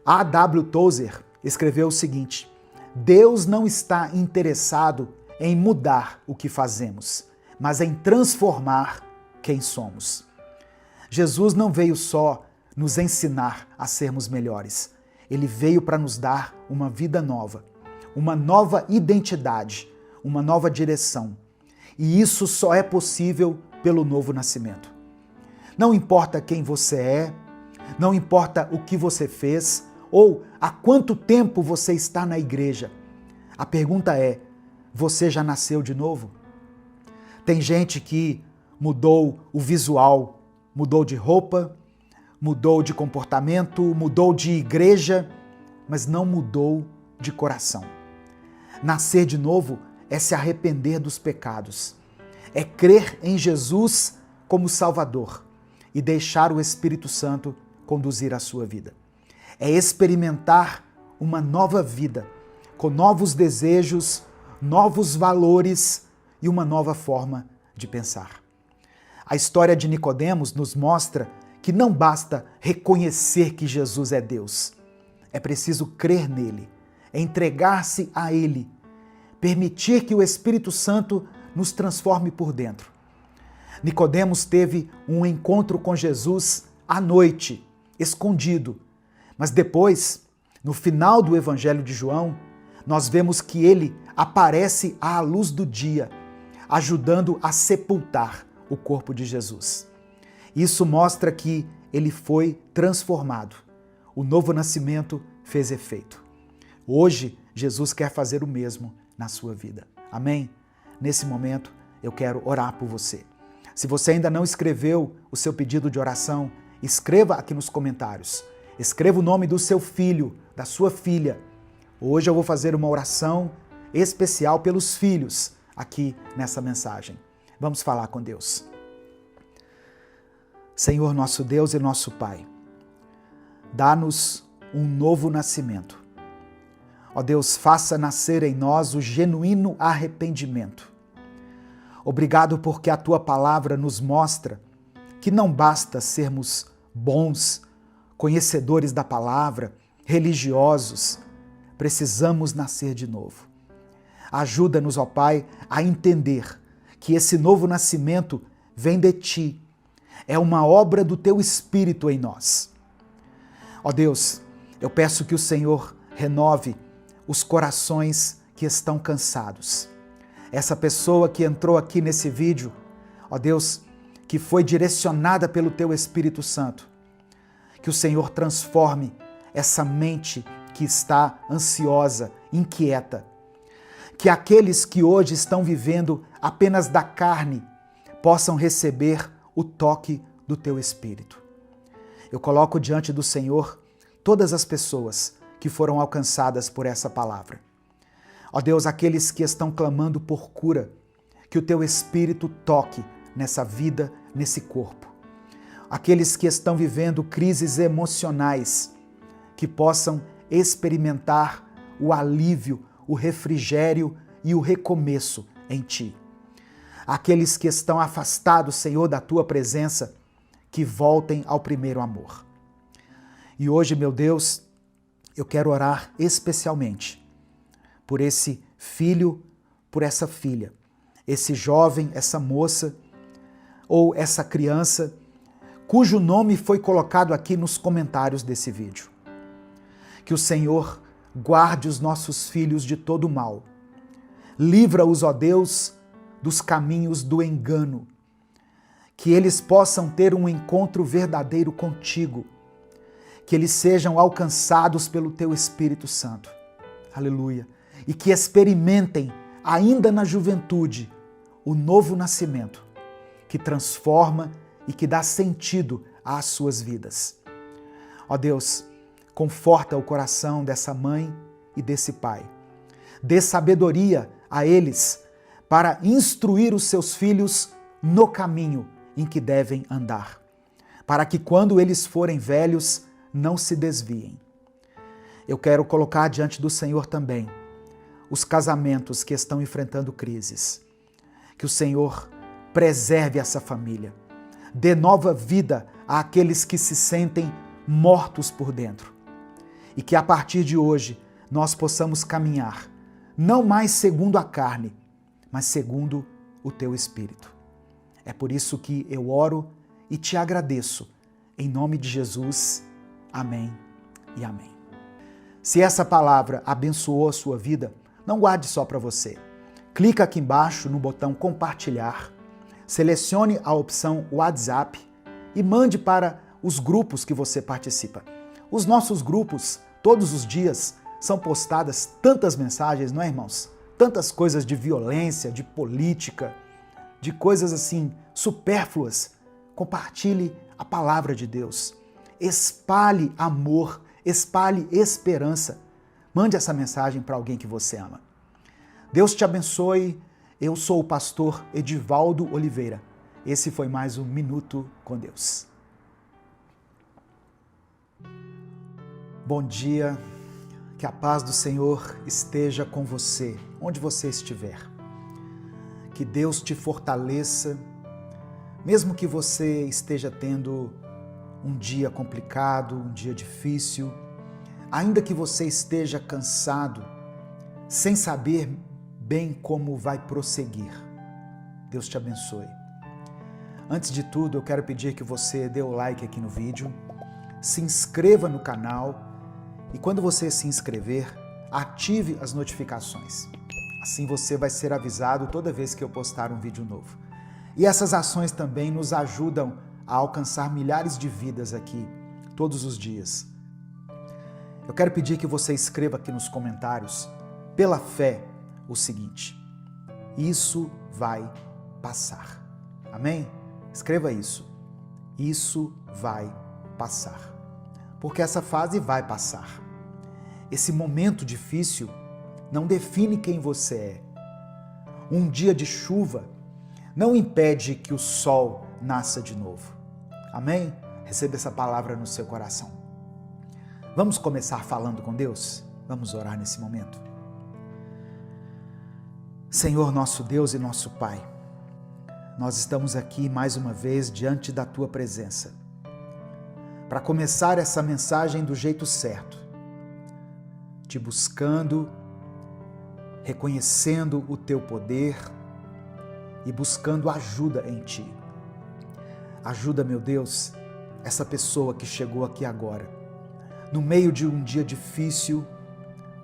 A. W. Tozer escreveu o seguinte: Deus não está interessado em mudar o que fazemos, mas em transformar quem somos. Jesus não veio só nos ensinar a sermos melhores. Ele veio para nos dar uma vida nova, uma nova identidade, uma nova direção. E isso só é possível pelo novo nascimento. Não importa quem você é, não importa o que você fez ou há quanto tempo você está na igreja. A pergunta é: você já nasceu de novo? Tem gente que mudou o visual, mudou de roupa, mudou de comportamento, mudou de igreja, mas não mudou de coração. Nascer de novo é se arrepender dos pecados, é crer em Jesus como Salvador e deixar o Espírito Santo conduzir a sua vida. É experimentar uma nova vida, com novos desejos, novos valores e uma nova forma de pensar. A história de Nicodemos nos mostra que não basta reconhecer que Jesus é Deus. É preciso crer nele, entregar-se a ele, permitir que o Espírito Santo nos transforme por dentro. Nicodemos teve um encontro com Jesus à noite, escondido, mas depois, no final do Evangelho de João, nós vemos que ele aparece à luz do dia, ajudando a sepultar o corpo de Jesus. Isso mostra que ele foi transformado. O novo nascimento fez efeito. Hoje, Jesus quer fazer o mesmo na sua vida. Amém? Nesse momento, eu quero orar por você. Se você ainda não escreveu o seu pedido de oração, escreva aqui nos comentários. Escreva o nome do seu filho, da sua filha. Hoje eu vou fazer uma oração especial pelos filhos aqui nessa mensagem. Vamos falar com Deus. Senhor nosso Deus e nosso Pai, dá-nos um novo nascimento. Ó Deus, faça nascer em nós o genuíno arrependimento. Obrigado porque a Tua palavra nos mostra que não basta sermos bons, conhecedores da palavra, religiosos, precisamos nascer de novo. Ajuda-nos, ó Pai, a entender que esse novo nascimento vem de Ti, é uma obra do Teu Espírito em nós. Ó Deus, eu peço que o Senhor renove os corações que estão cansados. Essa pessoa que entrou aqui nesse vídeo, ó Deus, que foi direcionada pelo Teu Espírito Santo, que o Senhor transforme essa mente que está ansiosa, inquieta. Que aqueles que hoje estão vivendo apenas da carne possam receber o toque do Teu Espírito. Eu coloco diante do Senhor todas as pessoas que foram alcançadas por essa palavra. Ó Deus, aqueles que estão clamando por cura, que o Teu Espírito toque nessa vida, nesse corpo. Aqueles que estão vivendo crises emocionais, que possam experimentar o alívio, o refrigério e o recomeço em Ti. Aqueles que estão afastados, Senhor, da Tua presença, que voltem ao primeiro amor. E hoje, meu Deus, eu quero orar especialmente por esse filho, por essa filha, esse jovem, essa moça ou essa criança cujo nome foi colocado aqui nos comentários desse vídeo. Que o Senhor guarde os nossos filhos de todo mal. Livra-os, ó Deus, dos caminhos do engano. Que eles possam ter um encontro verdadeiro contigo. Que eles sejam alcançados pelo teu Espírito Santo. Aleluia. E que experimentem, ainda na juventude, o novo nascimento, que transforma e que dá sentido às suas vidas. Ó Deus, conforta o coração dessa mãe e desse pai. Dê sabedoria a eles para instruir os seus filhos no caminho em que devem andar, para que quando eles forem velhos, não se desviem. Eu quero colocar diante do Senhor também os casamentos que estão enfrentando crises. Que o Senhor preserve essa família, dê nova vida àqueles que se sentem mortos por dentro. E que a partir de hoje nós possamos caminhar, não mais segundo a carne, mas segundo o teu Espírito. É por isso que eu oro e te agradeço. Em nome de Jesus, amém e amém. Se essa palavra abençoou a sua vida, não guarde só para você. Clica aqui embaixo no botão compartilhar, selecione a opção WhatsApp e mande para os grupos que você participa. Os nossos grupos, todos os dias, são postadas tantas mensagens, não é, irmãos? Tantas coisas de violência, de política, de coisas assim supérfluas. Compartilhe a palavra de Deus. Espalhe amor, espalhe esperança. Mande essa mensagem para alguém que você ama. Deus te abençoe. Eu sou o pastor Edivaldo Oliveira. Esse foi mais um Minuto com Deus. Bom dia, que a paz do Senhor esteja com você, onde você estiver. Que Deus te fortaleça, mesmo que você esteja tendo um dia complicado, um dia difícil, ainda que você esteja cansado, sem saber bem como vai prosseguir. Deus te abençoe. Antes de tudo, eu quero pedir que você dê o like aqui no vídeo, se inscreva no canal e quando você se inscrever, ative as notificações. Assim você vai ser avisado toda vez que eu postar um vídeo novo. E essas ações também nos ajudam a alcançar milhares de vidas aqui, todos os dias. Eu quero pedir que você escreva aqui nos comentários, pela fé, o seguinte: isso vai passar. Amém? Escreva isso. Isso vai passar. Porque essa fase vai passar. Esse momento difícil não define quem você é. Um dia de chuva não impede que o sol nasça de novo. Amém? Receba essa palavra no seu coração. Vamos começar falando com Deus? Vamos orar nesse momento. Senhor, nosso Deus e nosso Pai, nós estamos aqui mais uma vez diante da Tua presença para começar essa mensagem do jeito certo, te buscando, reconhecendo o Teu poder e buscando ajuda em Ti. Ajuda, meu Deus, essa pessoa que chegou aqui agora, no meio de um dia difícil,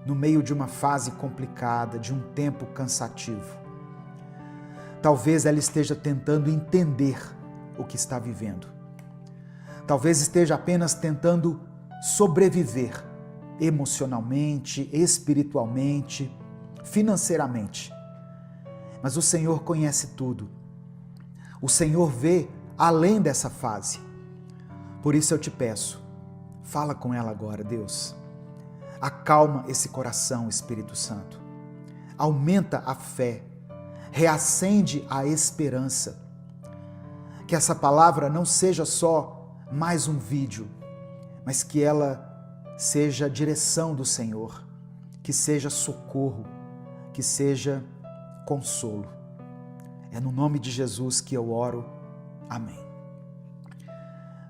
no meio de uma fase complicada, de um tempo cansativo. Talvez ela esteja tentando entender o que está vivendo. Talvez esteja apenas tentando sobreviver emocionalmente, espiritualmente, financeiramente. Mas o Senhor conhece tudo. O Senhor vê além dessa fase. Por isso eu te peço, fala com ela agora, Deus. Acalma esse coração, Espírito Santo. Aumenta a fé. Reacende a esperança. Que essa palavra não seja só mais um vídeo, mas que ela seja a direção do Senhor, que seja socorro, que seja consolo. É no nome de Jesus que eu oro. Amém.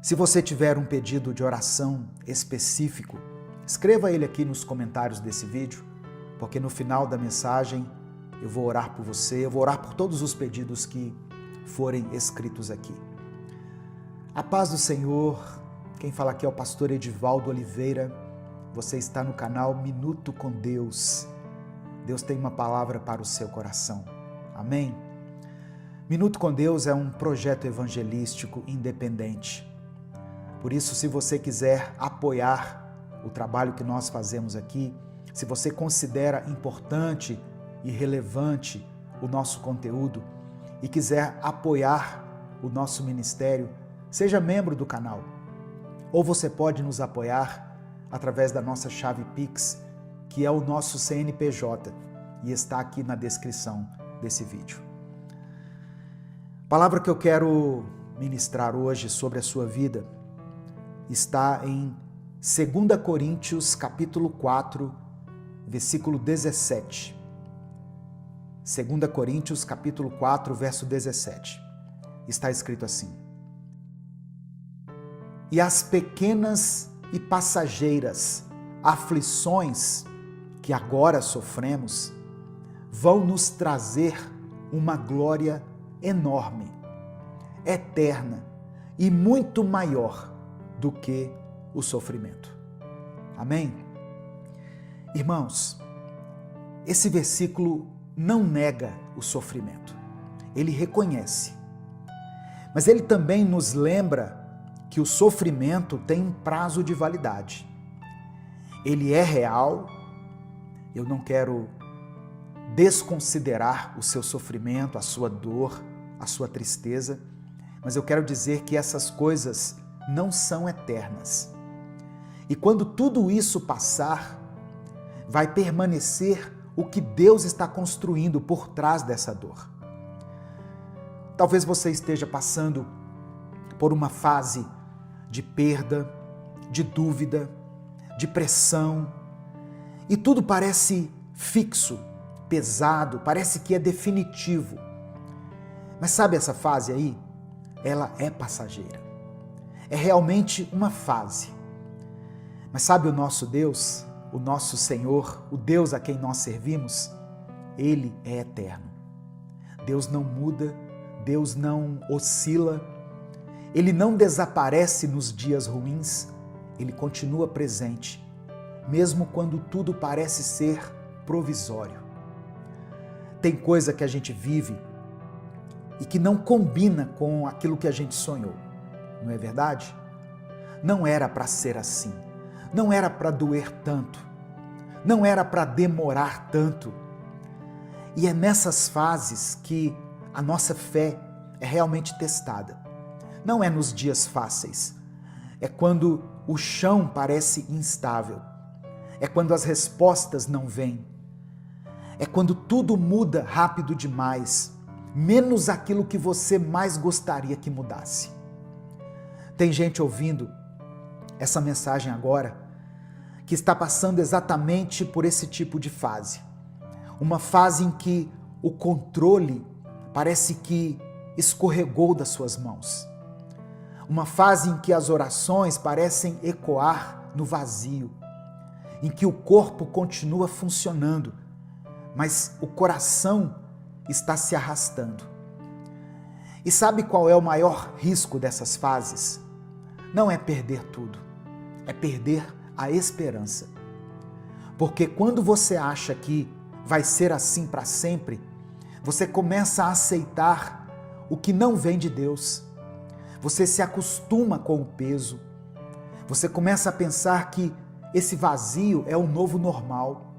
Se você tiver um pedido de oração específico, escreva ele aqui nos comentários desse vídeo, porque no final da mensagem eu vou orar por você, eu vou orar por todos os pedidos que forem escritos aqui. A paz do Senhor, quem fala aqui é o pastor Edivaldo Oliveira, você está no canal Minuto com Deus. Deus tem uma palavra para o seu coração, amém? Minuto com Deus é um projeto evangelístico independente. Por isso, se você quiser apoiar o trabalho que nós fazemos aqui, se você considera importante e relevante o nosso conteúdo e quiser apoiar o nosso ministério, seja membro do canal. Ou você pode nos apoiar através da nossa chave Pix, que é o nosso CNPJ, e está aqui na descrição desse vídeo. A palavra que eu quero ministrar hoje sobre a sua vida está em 2 Coríntios, capítulo 4, versículo 17. 2 Coríntios, capítulo 4, verso 17. Está escrito assim: E as pequenas e passageiras aflições que agora sofremos vão nos trazer uma glória enorme, eterna e muito maior do que o sofrimento. Amém? Irmãos, esse versículo não nega o sofrimento, ele reconhece. Mas ele também nos lembra que o sofrimento tem um prazo de validade. Ele é real, eu não quero desconsiderar o seu sofrimento, a sua dor, a sua tristeza, mas eu quero dizer que essas coisas não são eternas. E quando tudo isso passar, vai permanecer o que Deus está construindo por trás dessa dor. Talvez você esteja passando por uma fase de perda, de dúvida, de pressão, e tudo parece fixo, pesado, parece que é definitivo. Mas sabe essa fase aí? Ela é passageira. É realmente uma fase. Mas sabe o nosso Deus, o nosso Senhor, o Deus a quem nós servimos? Ele é eterno. Deus não muda, Deus não oscila, Ele não desaparece nos dias ruins, Ele continua presente, mesmo quando tudo parece ser provisório. Tem coisa que a gente vive e que não combina com aquilo que a gente sonhou, não é verdade? Não era para ser assim, não era para doer tanto, não era para demorar tanto. E é nessas fases que a nossa fé é realmente testada. Não é nos dias fáceis, é quando o chão parece instável, é quando as respostas não vêm, é quando tudo muda rápido demais, menos aquilo que você mais gostaria que mudasse. Tem gente ouvindo essa mensagem agora que está passando exatamente por esse tipo de fase. Uma fase em que o controle parece que escorregou das suas mãos. Uma fase em que as orações parecem ecoar no vazio, em que o corpo continua funcionando, mas o coração está se arrastando. E sabe qual é o maior risco dessas fases? Não é perder tudo, é perder a esperança. Porque quando você acha que vai ser assim para sempre, você começa a aceitar o que não vem de Deus. Você se acostuma com o peso. Você começa a pensar que esse vazio é o novo normal.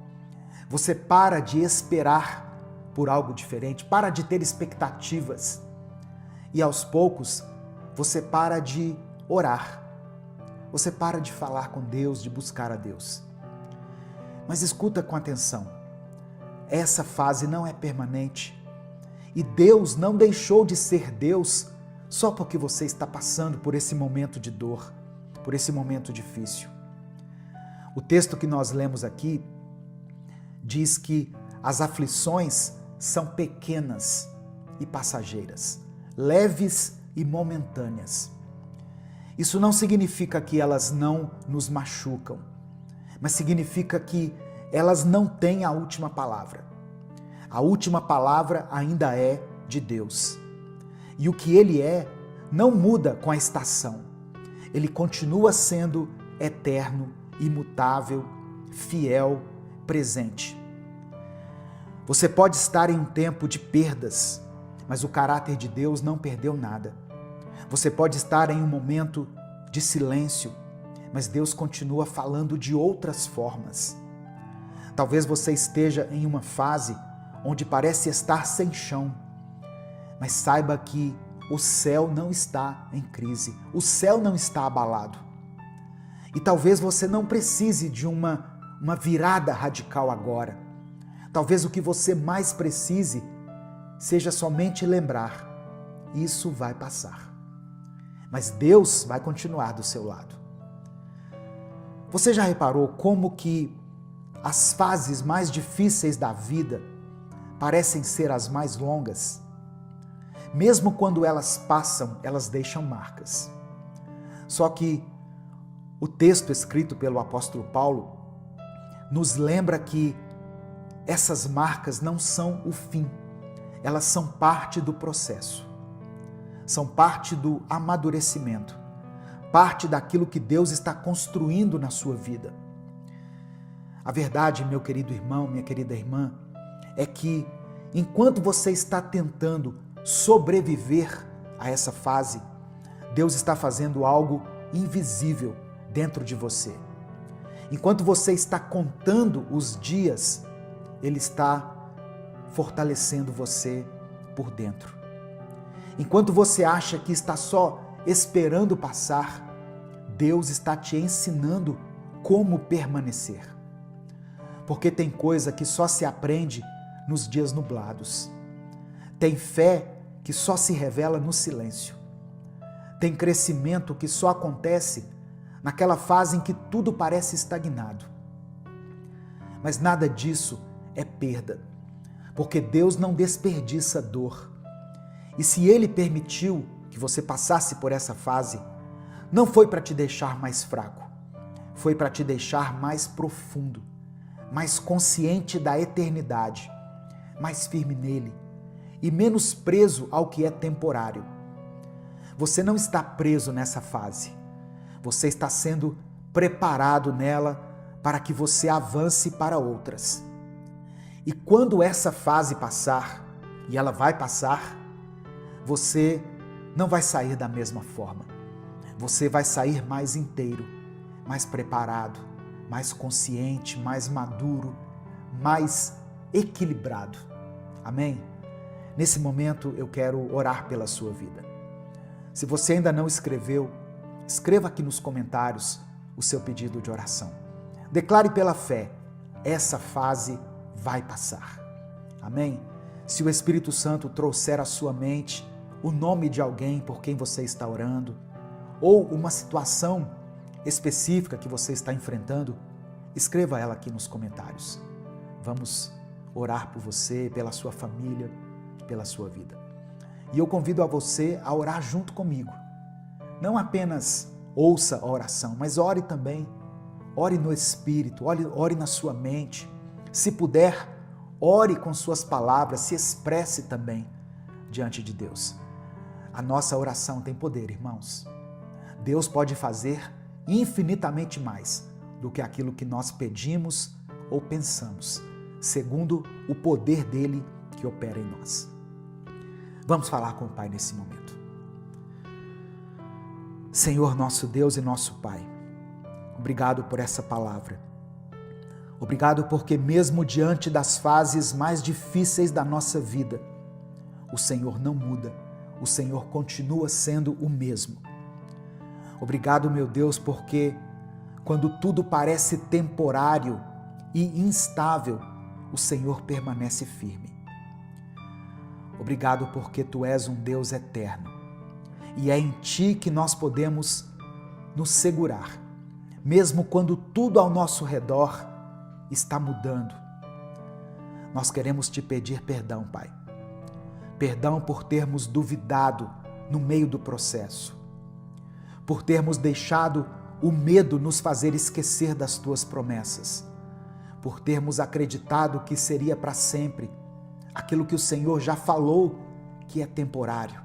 Você para de esperar por algo diferente, para de ter expectativas. E aos poucos, você para de orar. Você para de falar com Deus, de buscar a Deus. Mas escuta com atenção. Essa fase não é permanente. E Deus não deixou de ser Deus só porque você está passando por esse momento de dor, por esse momento difícil. O texto que nós lemos aqui diz que as aflições são pequenas e passageiras, leves e momentâneas. Isso não significa que elas não nos machucam, mas significa que elas não têm a última palavra. A última palavra ainda é de Deus. E o que Ele é não muda com a estação. Ele continua sendo eterno, imutável, fiel, presente. Você pode estar em um tempo de perdas, mas o caráter de Deus não perdeu nada. Você pode estar em um momento de silêncio, mas Deus continua falando de outras formas. Talvez você esteja em uma fase onde parece estar sem chão, mas saiba que o céu não está em crise, o céu não está abalado. E talvez você não precise de uma virada radical agora. Talvez o que você mais precise seja somente lembrar: isso vai passar. Mas Deus vai continuar do seu lado. Você já reparou como que as fases mais difíceis da vida parecem ser as mais longas? Mesmo quando elas passam, elas deixam marcas. Só que o texto escrito pelo apóstolo Paulo nos lembra que essas marcas não são o fim, elas são parte do processo, são parte do amadurecimento, parte daquilo que Deus está construindo na sua vida. A verdade, meu querido irmão, minha querida irmã, é que enquanto você está tentando sobreviver a essa fase, Deus está fazendo algo invisível dentro de você. Enquanto você está contando os dias, Ele está fortalecendo você por dentro. Enquanto você acha que está só esperando passar, Deus está te ensinando como permanecer. Porque tem coisa que só se aprende nos dias nublados. Tem fé que só se revela no silêncio. Tem crescimento que só acontece naquela fase em que tudo parece estagnado. Mas nada disso é perda, porque Deus não desperdiça dor. E se Ele permitiu que você passasse por essa fase, não foi para te deixar mais fraco, foi para te deixar mais profundo, mais consciente da eternidade, mais firme nele e menos preso ao que é temporário. Você não está preso nessa fase, você está sendo preparado nela para que você avance para outras. E quando essa fase passar, e ela vai passar, você não vai sair da mesma forma. Você vai sair mais inteiro, mais preparado, mais consciente, mais maduro, mais equilibrado. Amém? Nesse momento eu quero orar pela sua vida. Se você ainda não escreveu, escreva aqui nos comentários o seu pedido de oração. Declare pela fé: essa fase vai passar. Amém? Se o Espírito Santo trouxer à sua mente o nome de alguém por quem você está orando, ou uma situação específica que você está enfrentando, escreva ela aqui nos comentários. Vamos orar por você, pela sua família, pela sua vida. E eu convido a você a orar junto comigo. Não apenas ouça a oração, mas ore também. Ore no Espírito, ore na sua mente. Se puder, ore com suas palavras, se expresse também diante de Deus. A nossa oração tem poder, irmãos. Deus pode fazer infinitamente mais do que aquilo que nós pedimos ou pensamos, segundo o poder dele que opera em nós. Vamos falar com o Pai nesse momento. Senhor, nosso Deus e nosso Pai, obrigado por essa palavra. Obrigado porque mesmo diante das fases mais difíceis da nossa vida, o Senhor não muda, o Senhor continua sendo o mesmo. Obrigado, meu Deus, porque quando tudo parece temporário e instável, o Senhor permanece firme. Obrigado porque Tu és um Deus eterno e é em Ti que nós podemos nos segurar, mesmo quando tudo ao nosso redor está mudando. Nós queremos Te pedir perdão, Pai. Perdão por termos duvidado no meio do processo, por termos deixado o medo nos fazer esquecer das Tuas promessas, por termos acreditado que seria para sempre aquilo que o Senhor já falou que é temporário,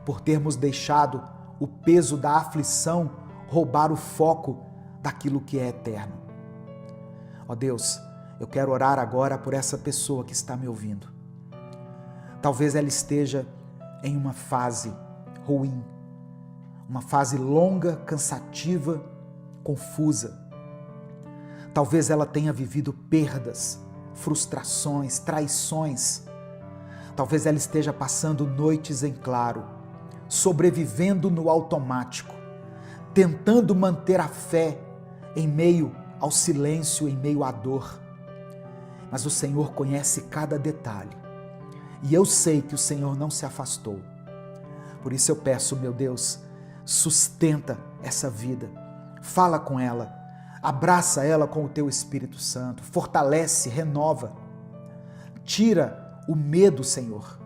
por termos deixado o peso da aflição roubar o foco daquilo que é eterno. Ó Deus, eu quero orar agora por essa pessoa que está me ouvindo. Talvez ela esteja em uma fase ruim, uma fase longa, cansativa, confusa. Talvez ela tenha vivido perdas, frustrações, traições. Talvez ela esteja passando noites em claro, sobrevivendo no automático, tentando manter a fé em meio ao silêncio, em meio à dor. Mas o Senhor conhece cada detalhe. E eu sei que o Senhor não se afastou. Por isso eu peço, meu Deus, sustenta essa vida. Fala com ela. Abraça ela com o teu Espírito Santo. Fortalece, renova. Tira o medo, Senhor.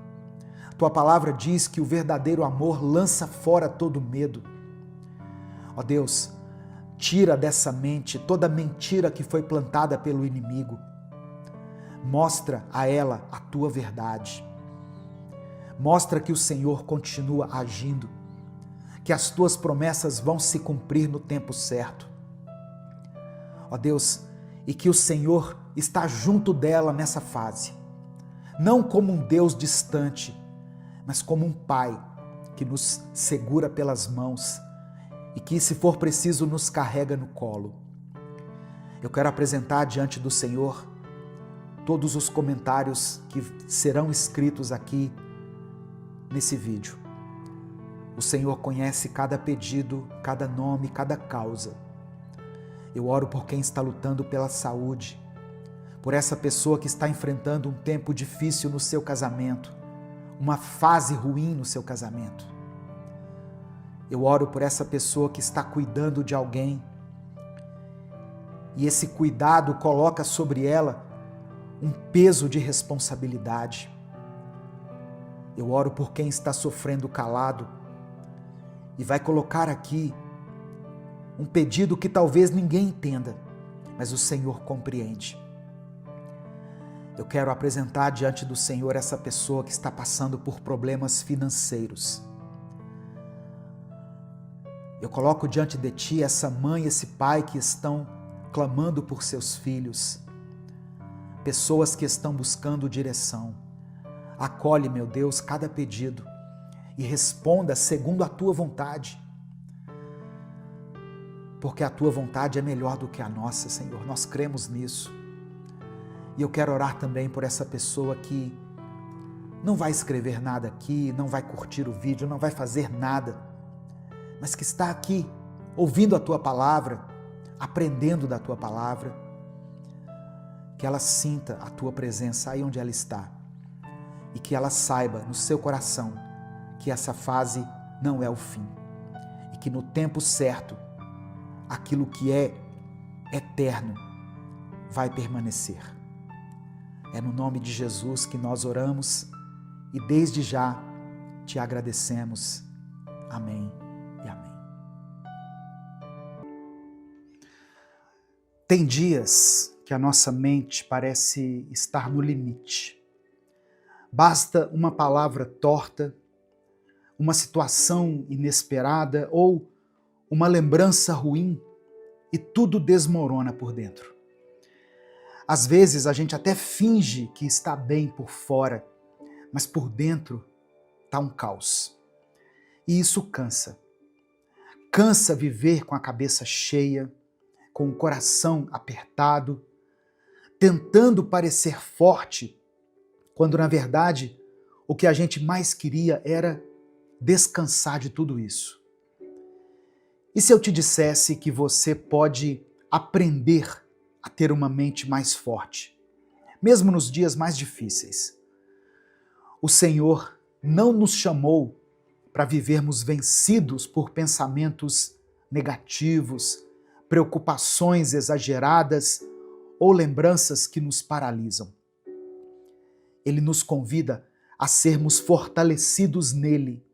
Tua palavra diz que o verdadeiro amor lança fora todo medo. Ó Deus, tira dessa mente toda mentira que foi plantada pelo inimigo. Mostra a ela a tua verdade. Mostra que o Senhor continua agindo, que as tuas promessas vão se cumprir no tempo certo. Ó Deus, e que o Senhor está junto dela nessa fase, não como um Deus distante, mas como um Pai que nos segura pelas mãos e que, se for preciso, nos carrega no colo. Eu quero apresentar diante do Senhor todos os comentários que serão escritos aqui nesse vídeo. O Senhor conhece cada pedido, cada nome, cada causa. Eu oro por quem está lutando pela saúde, por essa pessoa que está enfrentando um tempo difícil no seu casamento, uma fase ruim no seu casamento. Eu oro por essa pessoa que está cuidando de alguém e esse cuidado coloca sobre ela um peso de responsabilidade. Eu oro por quem está sofrendo calado e vai colocar aqui um pedido que talvez ninguém entenda, mas o Senhor compreende. Eu quero apresentar diante do Senhor essa pessoa que está passando por problemas financeiros. Eu coloco diante de Ti essa mãe e esse pai que estão clamando por seus filhos, pessoas que estão buscando direção. Acolhe, meu Deus, cada pedido e responda segundo a Tua vontade. Porque a Tua vontade é melhor do que a nossa, Senhor. Nós cremos nisso. E eu quero orar também por essa pessoa que não vai escrever nada aqui, não vai curtir o vídeo, não vai fazer nada, mas que está aqui ouvindo a Tua palavra, aprendendo da Tua palavra, que ela sinta a Tua presença aí onde ela está. E que ela saiba no seu coração que essa fase não é o fim. E que no tempo certo, aquilo que é eterno vai permanecer. É no nome de Jesus que nós oramos e desde já te agradecemos. Amém e amém. Tem dias que a nossa mente parece estar no limite. Basta uma palavra torta, uma situação inesperada ou uma lembrança ruim e tudo desmorona por dentro. Às vezes a gente até finge que está bem por fora, mas por dentro está um caos. E isso cansa. Cansa viver com a cabeça cheia, com o coração apertado, tentando parecer forte, quando na verdade o que a gente mais queria era descansar de tudo isso. E se eu te dissesse que você pode aprender a ter uma mente mais forte, mesmo nos dias mais difíceis? O Senhor não nos chamou para vivermos vencidos por pensamentos negativos, preocupações exageradas ou lembranças que nos paralisam. Ele nos convida a sermos fortalecidos nele,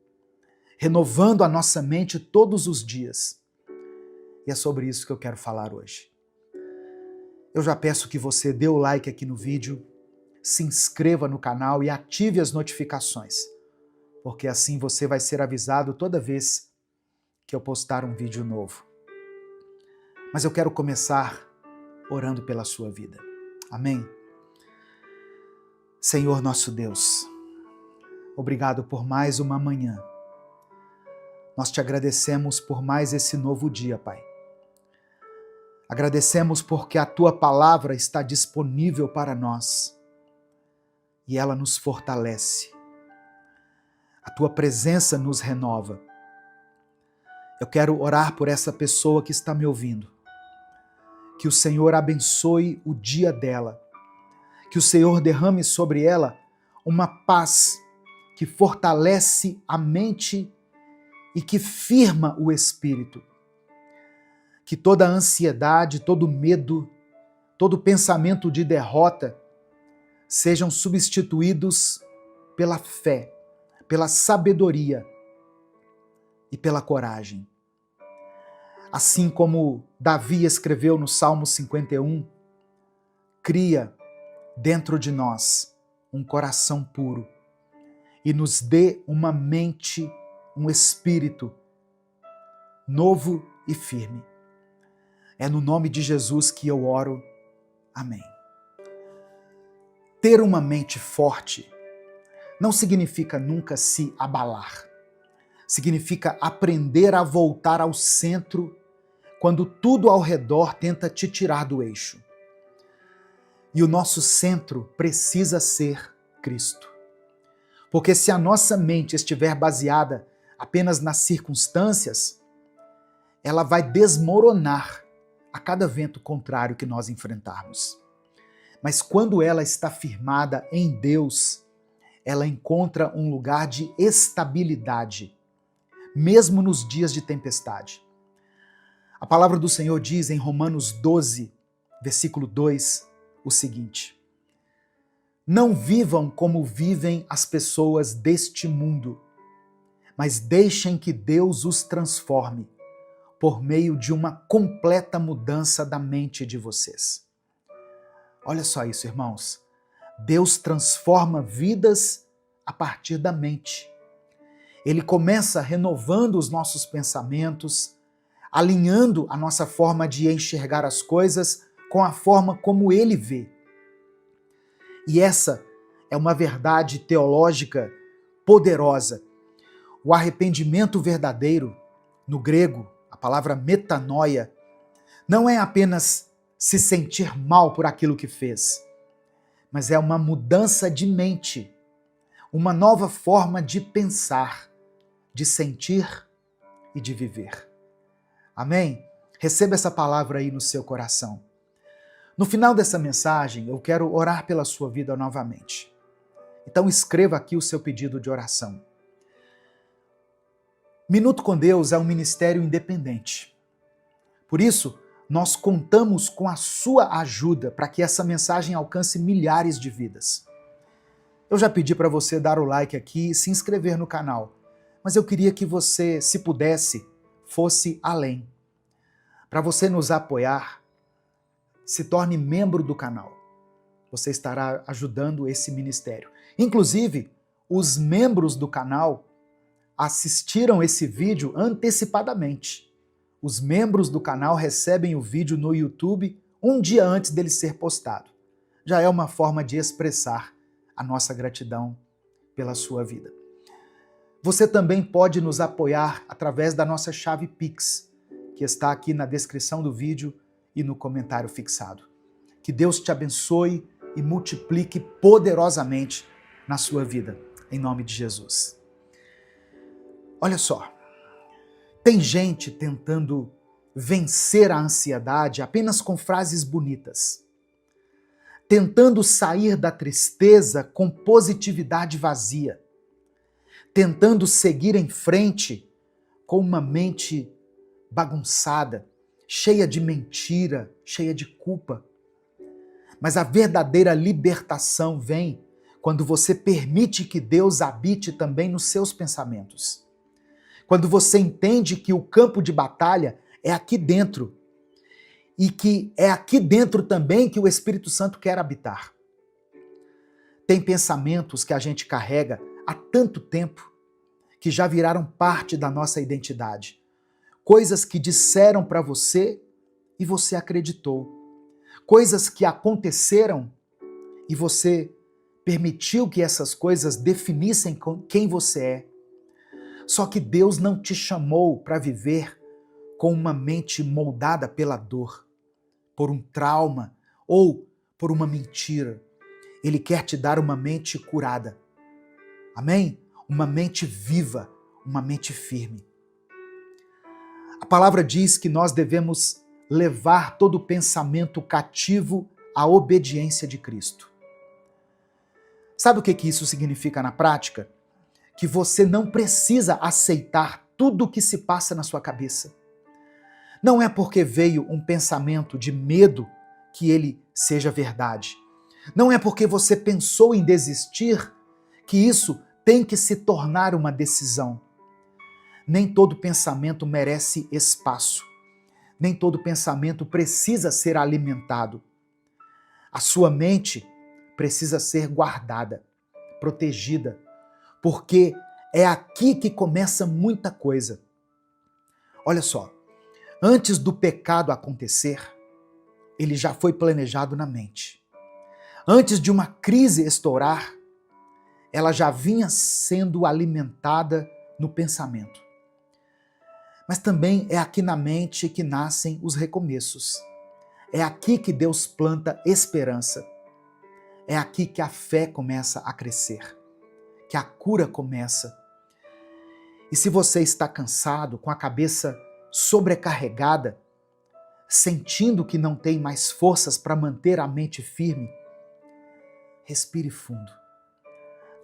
renovando a nossa mente todos os dias. E é sobre isso que eu quero falar hoje. Eu já peço que você dê o like aqui no vídeo, se inscreva no canal e ative as notificações, porque assim você vai ser avisado toda vez que eu postar um vídeo novo. Mas eu quero começar orando pela sua vida. Amém? Senhor nosso Deus, obrigado por mais uma manhã. Nós te agradecemos por mais esse novo dia, Pai. Agradecemos porque a Tua palavra está disponível para nós e ela nos fortalece. A Tua presença nos renova. Eu quero orar por essa pessoa que está me ouvindo. Que o Senhor abençoe o dia dela. Que o Senhor derrame sobre ela uma paz que fortalece a mente e que firma o espírito. Que toda ansiedade, todo medo, todo pensamento de derrota sejam substituídos pela fé, pela sabedoria e pela coragem. Assim como Davi escreveu no Salmo 51, cria dentro de nós um coração puro e nos dê uma mente, um espírito novo e firme. É no nome de Jesus que eu oro. Amém. Ter uma mente forte não significa nunca se abalar. Significa aprender a voltar ao centro quando tudo ao redor tenta te tirar do eixo. E o nosso centro precisa ser Cristo. Porque se a nossa mente estiver baseada apenas nas circunstâncias, ela vai desmoronar a cada vento contrário que nós enfrentarmos. Mas quando ela está firmada em Deus, ela encontra um lugar de estabilidade, mesmo nos dias de tempestade. A palavra do Senhor diz em Romanos 12, versículo 2, o seguinte: não vivam como vivem as pessoas deste mundo, mas deixem que Deus os transforme por meio de uma completa mudança da mente de vocês. Olha só isso, irmãos. Deus transforma vidas a partir da mente. Ele começa renovando os nossos pensamentos, alinhando a nossa forma de enxergar as coisas com a forma como Ele vê. E essa é uma verdade teológica poderosa. O arrependimento verdadeiro, no grego, a palavra metanoia, não é apenas se sentir mal por aquilo que fez, mas é uma mudança de mente, uma nova forma de pensar, de sentir e de viver. Amém? Receba essa palavra aí no seu coração. No final dessa mensagem, eu quero orar pela sua vida novamente. Então escreva aqui o seu pedido de oração. Minuto com Deus é um ministério independente. Por isso, nós contamos com a sua ajuda para que essa mensagem alcance milhares de vidas. Eu já pedi para você dar o like aqui e se inscrever no canal, mas eu queria que você, se pudesse, fosse além. Para você nos apoiar, se torne membro do canal. Você estará ajudando esse ministério. Inclusive, os membros do canal assistiram esse vídeo antecipadamente. Os membros do canal recebem o vídeo no YouTube um dia antes dele ser postado. Já é uma forma de expressar a nossa gratidão pela sua vida. Você também pode nos apoiar através da nossa chave Pix, que está aqui na descrição do vídeo e no comentário fixado. Que Deus te abençoe e multiplique poderosamente na sua vida, em nome de Jesus. Olha só, tem gente tentando vencer a ansiedade apenas com frases bonitas, tentando sair da tristeza com positividade vazia, tentando seguir em frente com uma mente bagunçada, cheia de mentira, cheia de culpa. Mas a verdadeira libertação vem quando você permite que Deus habite também nos seus pensamentos. Quando você entende que o campo de batalha é aqui dentro e que é aqui dentro também que o Espírito Santo quer habitar. Tem pensamentos que a gente carrega há tanto tempo que já viraram parte da nossa identidade. Coisas que disseram para você e você acreditou. Coisas que aconteceram e você permitiu que essas coisas definissem quem você é. Só que Deus não te chamou para viver com uma mente moldada pela dor, por um trauma ou por uma mentira. Ele quer te dar uma mente curada. Amém? Uma mente viva, uma mente firme. A palavra diz que nós devemos levar todo pensamento cativo à obediência de Cristo. Sabe o que isso significa na prática? Que você não precisa aceitar tudo o que se passa na sua cabeça. Não é porque veio um pensamento de medo que ele seja verdade. Não é porque você pensou em desistir que isso tem que se tornar uma decisão. Nem todo pensamento merece espaço. Nem todo pensamento precisa ser alimentado. A sua mente precisa ser guardada, protegida, porque é aqui que começa muita coisa. Olha só, antes do pecado acontecer, ele já foi planejado na mente. Antes de uma crise estourar, ela já vinha sendo alimentada no pensamento. Mas também é aqui na mente que nascem os recomeços. É aqui que Deus planta esperança. É aqui que a fé começa a crescer, que a cura começa. E se você está cansado, com a cabeça sobrecarregada, sentindo que não tem mais forças para manter a mente firme, respire fundo.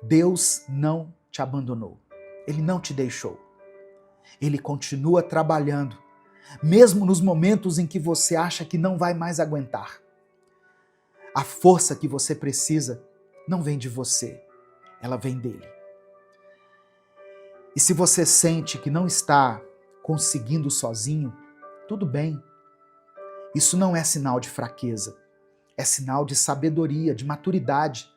Deus não te abandonou. Ele não te deixou. Ele continua trabalhando, mesmo nos momentos em que você acha que não vai mais aguentar. A força que você precisa não vem de você, ela vem dele. E se você sente que não está conseguindo sozinho, tudo bem. Isso não é sinal de fraqueza, é sinal de sabedoria, de maturidade.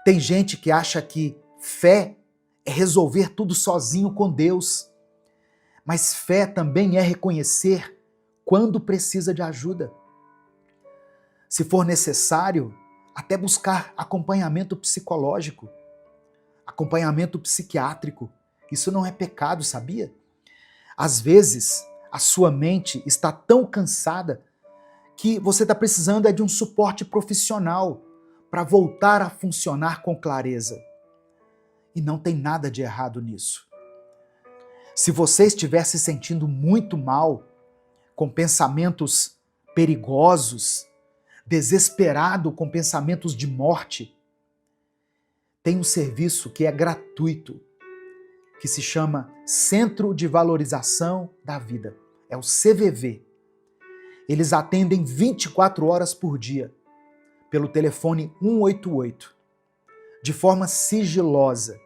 Tem gente que acha que fé é resolver tudo sozinho com Deus. Mas fé também é reconhecer quando precisa de ajuda. Se for necessário, até buscar acompanhamento psicológico, acompanhamento psiquiátrico. Isso não é pecado, sabia? Às vezes, a sua mente está tão cansada que você está precisando de um suporte profissional para voltar a funcionar com clareza. E não tem nada de errado nisso. Se você estiver se sentindo muito mal, com pensamentos perigosos, desesperado com pensamentos de morte, tem um serviço que é gratuito, que se chama Centro de Valorização da Vida. É o CVV. Eles atendem 24 horas por dia, pelo telefone 188, de forma sigilosa.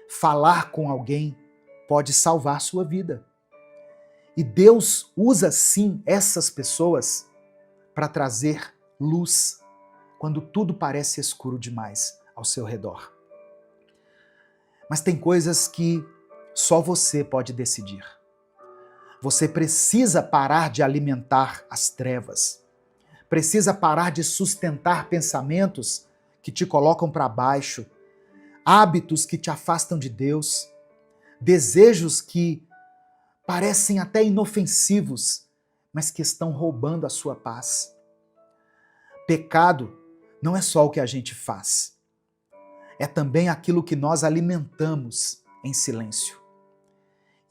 Falar com alguém pode salvar sua vida. E Deus usa sim essas pessoas para trazer luz quando tudo parece escuro demais ao seu redor. Mas tem coisas que só você pode decidir. Você precisa parar de alimentar as trevas. Precisa parar de sustentar pensamentos que te colocam para baixo, hábitos que te afastam de Deus, desejos que parecem até inofensivos, mas que estão roubando a sua paz. Pecado não é só o que a gente faz, é também aquilo que nós alimentamos em silêncio.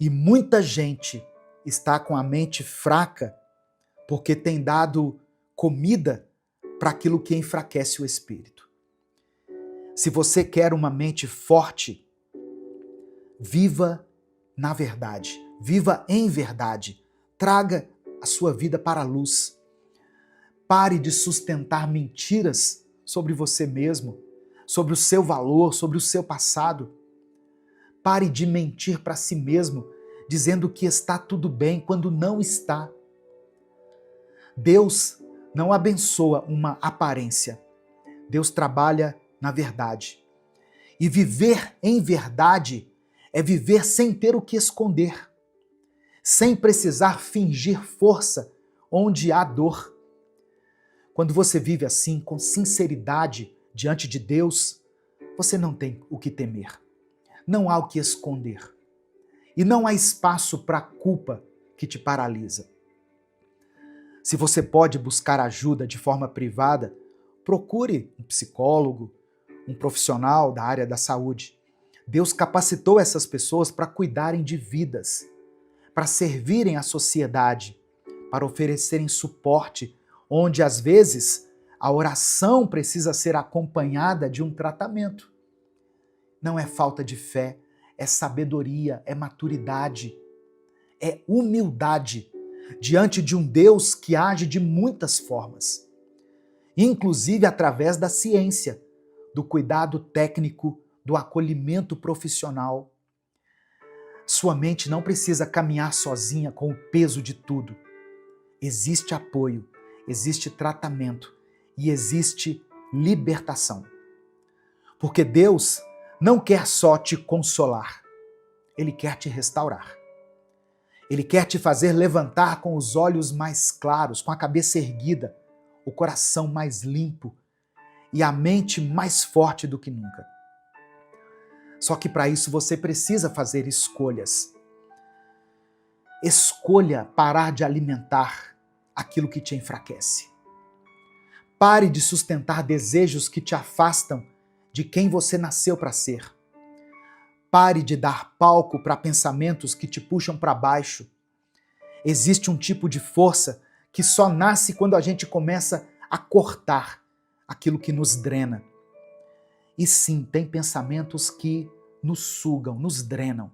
E muita gente está com a mente fraca porque tem dado comida para aquilo que enfraquece o espírito. Se você quer uma mente forte, viva na verdade, viva em verdade, traga a sua vida para a luz. Pare de sustentar mentiras sobre você mesmo, sobre o seu valor, sobre o seu passado. Pare de mentir para si mesmo, dizendo que está tudo bem quando não está. Deus não abençoa uma aparência. Deus trabalha na verdade. E viver em verdade é viver sem ter o que esconder, sem precisar fingir força onde há dor. Quando você vive assim, com sinceridade diante de Deus, você não tem o que temer, não há o que esconder. E não há espaço para a culpa que te paralisa. Se você pode buscar ajuda de forma privada, procure um psicólogo, um profissional da área da saúde. Deus capacitou essas pessoas para cuidarem de vidas, para servirem à sociedade, para oferecerem suporte, onde às vezes a oração precisa ser acompanhada de um tratamento. Não é falta de fé, é sabedoria, é maturidade, é humildade diante de um Deus que age de muitas formas, inclusive através da ciência, do cuidado técnico, do acolhimento profissional. Sua mente não precisa caminhar sozinha com o peso de tudo. Existe apoio, existe tratamento e existe libertação. Porque Deus não quer só te consolar, Ele quer te restaurar. Ele quer te fazer levantar com os olhos mais claros, com a cabeça erguida, o coração mais limpo e a mente mais forte do que nunca. Só que para isso você precisa fazer escolhas. Escolha parar de alimentar aquilo que te enfraquece. Pare de sustentar desejos que te afastam de quem você nasceu para ser. Pare de dar palco para pensamentos que te puxam para baixo. Existe um tipo de força que só nasce quando a gente começa a cortar aquilo que nos drena. E sim, tem pensamentos que nos sugam, nos drenam,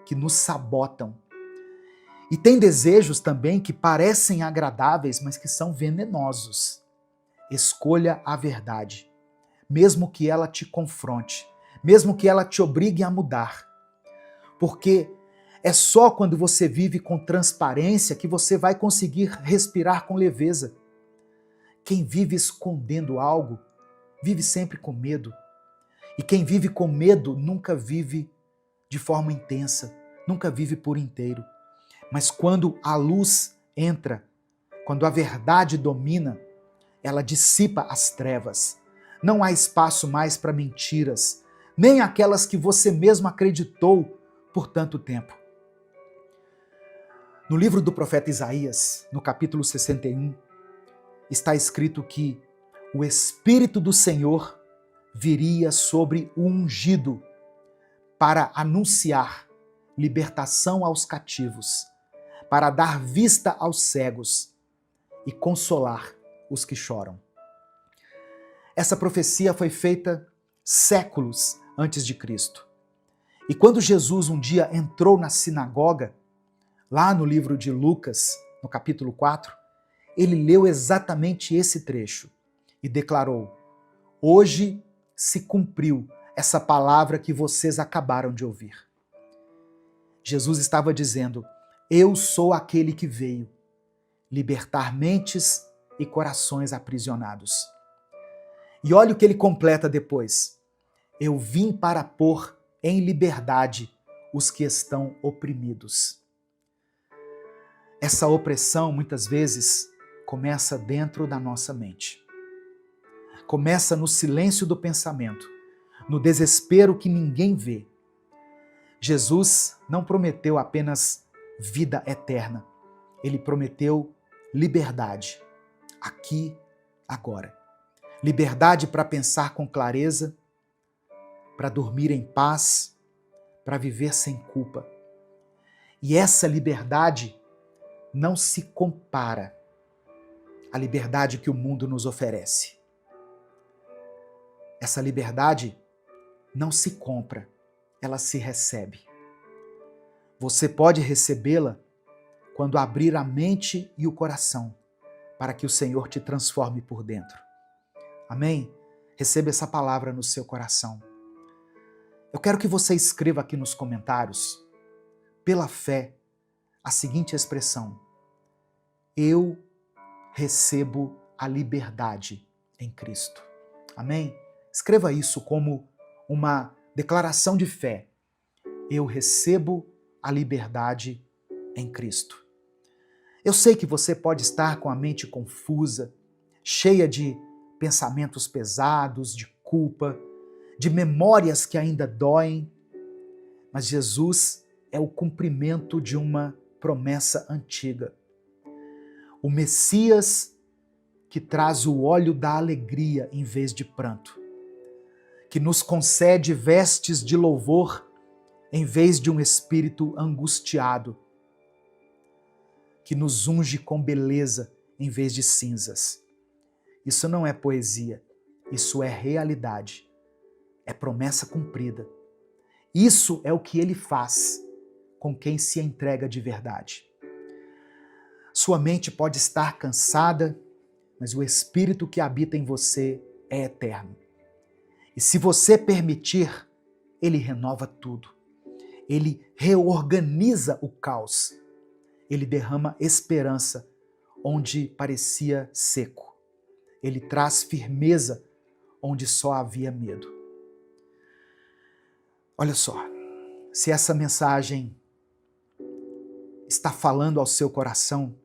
que nos sabotam. E tem desejos também que parecem agradáveis, mas que são venenosos. Escolha a verdade, mesmo que ela te confronte, mesmo que ela te obrigue a mudar. Porque é só quando você vive com transparência que você vai conseguir respirar com leveza. Quem vive escondendo algo, vive sempre com medo. E quem vive com medo nunca vive de forma intensa, nunca vive por inteiro. Mas quando a luz entra, quando a verdade domina, ela dissipa as trevas. Não há espaço mais para mentiras, nem aquelas que você mesmo acreditou por tanto tempo. No livro do profeta Isaías, no capítulo 61, está escrito que o Espírito do Senhor viria sobre o ungido para anunciar libertação aos cativos, para dar vista aos cegos e consolar os que choram. Essa profecia foi feita séculos antes de Cristo. E quando Jesus um dia entrou na sinagoga, lá no livro de Lucas, no capítulo 4, ele leu exatamente esse trecho e declarou: hoje se cumpriu essa palavra que vocês acabaram de ouvir. Jesus estava dizendo: eu sou aquele que veio libertar mentes e corações aprisionados. E olha o que ele completa depois: eu vim para pôr em liberdade os que estão oprimidos. Essa opressão, muitas vezes, começa dentro da nossa mente. Começa no silêncio do pensamento, no desespero que ninguém vê. Jesus não prometeu apenas vida eterna. Ele prometeu liberdade, aqui, agora. Liberdade para pensar com clareza, para dormir em paz, para viver sem culpa. E essa liberdade não se compara à liberdade que o mundo nos oferece. Essa liberdade não se compra, ela se recebe. Você pode recebê-la quando abrir a mente e o coração para que o Senhor te transforme por dentro. Amém? Receba essa palavra no seu coração. Eu quero que você escreva aqui nos comentários, pela fé, a seguinte expressão: eu recebo a liberdade em Cristo. Amém? Escreva isso como uma declaração de fé eu recebo a liberdade em Cristo. Eu sei que você pode estar com a mente confusa, cheia de pensamentos pesados, de culpa, de memórias que ainda doem, mas Jesus é o cumprimento de uma promessa antiga. O Messias que traz o óleo da alegria em vez de pranto, que nos concede vestes de louvor em vez de um espírito angustiado, que nos unge com beleza em vez de cinzas. Isso não é poesia, isso é realidade, é promessa cumprida. Isso é o que ele faz com quem se entrega de verdade. Sua mente pode estar cansada, mas o Espírito que habita em você é eterno. E se você permitir, ele renova tudo. Ele reorganiza o caos. Ele derrama esperança onde parecia seco. Ele traz firmeza onde só havia medo. Olha só, se essa mensagem está falando ao seu coração,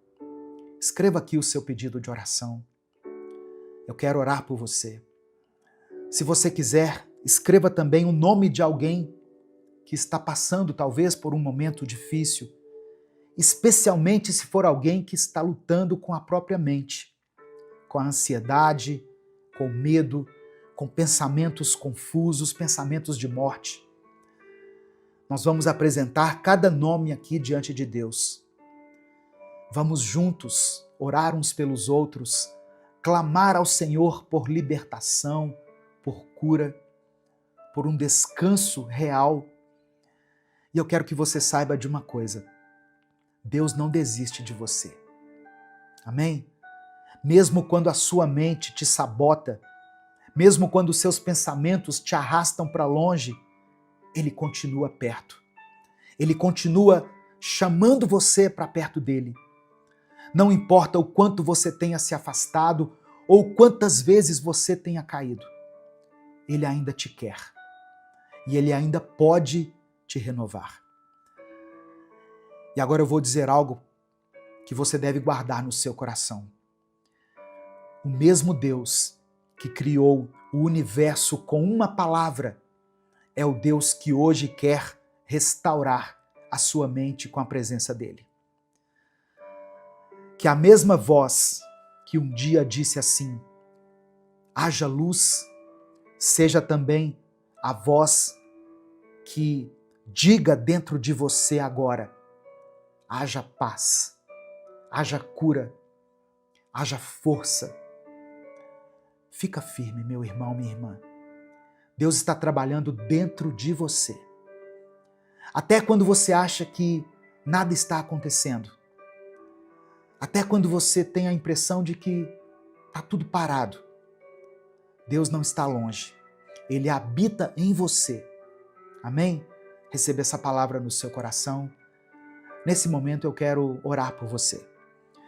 escreva aqui o seu pedido de oração. Eu quero orar por você. Se você quiser, escreva também o nome de alguém que está passando talvez por um momento difícil, especialmente se for alguém que está lutando com a própria mente, com a ansiedade, com o medo, com pensamentos confusos, pensamentos de morte. Nós vamos apresentar cada nome aqui diante de Deus. Vamos juntos orar uns pelos outros, clamar ao Senhor por libertação, por cura, por um descanso real. E eu quero que você saiba de uma coisa: Deus não desiste de você. Amém? Mesmo quando a sua mente te sabota, mesmo quando os seus pensamentos te arrastam para longe, Ele continua perto. Ele continua chamando você para perto dele. Não importa o quanto você tenha se afastado ou quantas vezes você tenha caído, Ele ainda te quer. E Ele ainda pode te renovar. E agora eu vou dizer algo que você deve guardar no seu coração. O mesmo Deus que criou o universo com uma palavra é o Deus que hoje quer restaurar a sua mente com a presença dele. Que a mesma voz que um dia disse assim: haja luz, seja também a voz que diga dentro de você agora: haja paz, haja cura, haja força. Fica firme, meu irmão, minha irmã. Deus está trabalhando dentro de você. Até quando você acha que nada está acontecendo. Até quando você tem a impressão de que está tudo parado. Deus não está longe. Ele habita em você. Amém? Receba essa palavra no seu coração. Nesse momento eu quero orar por você.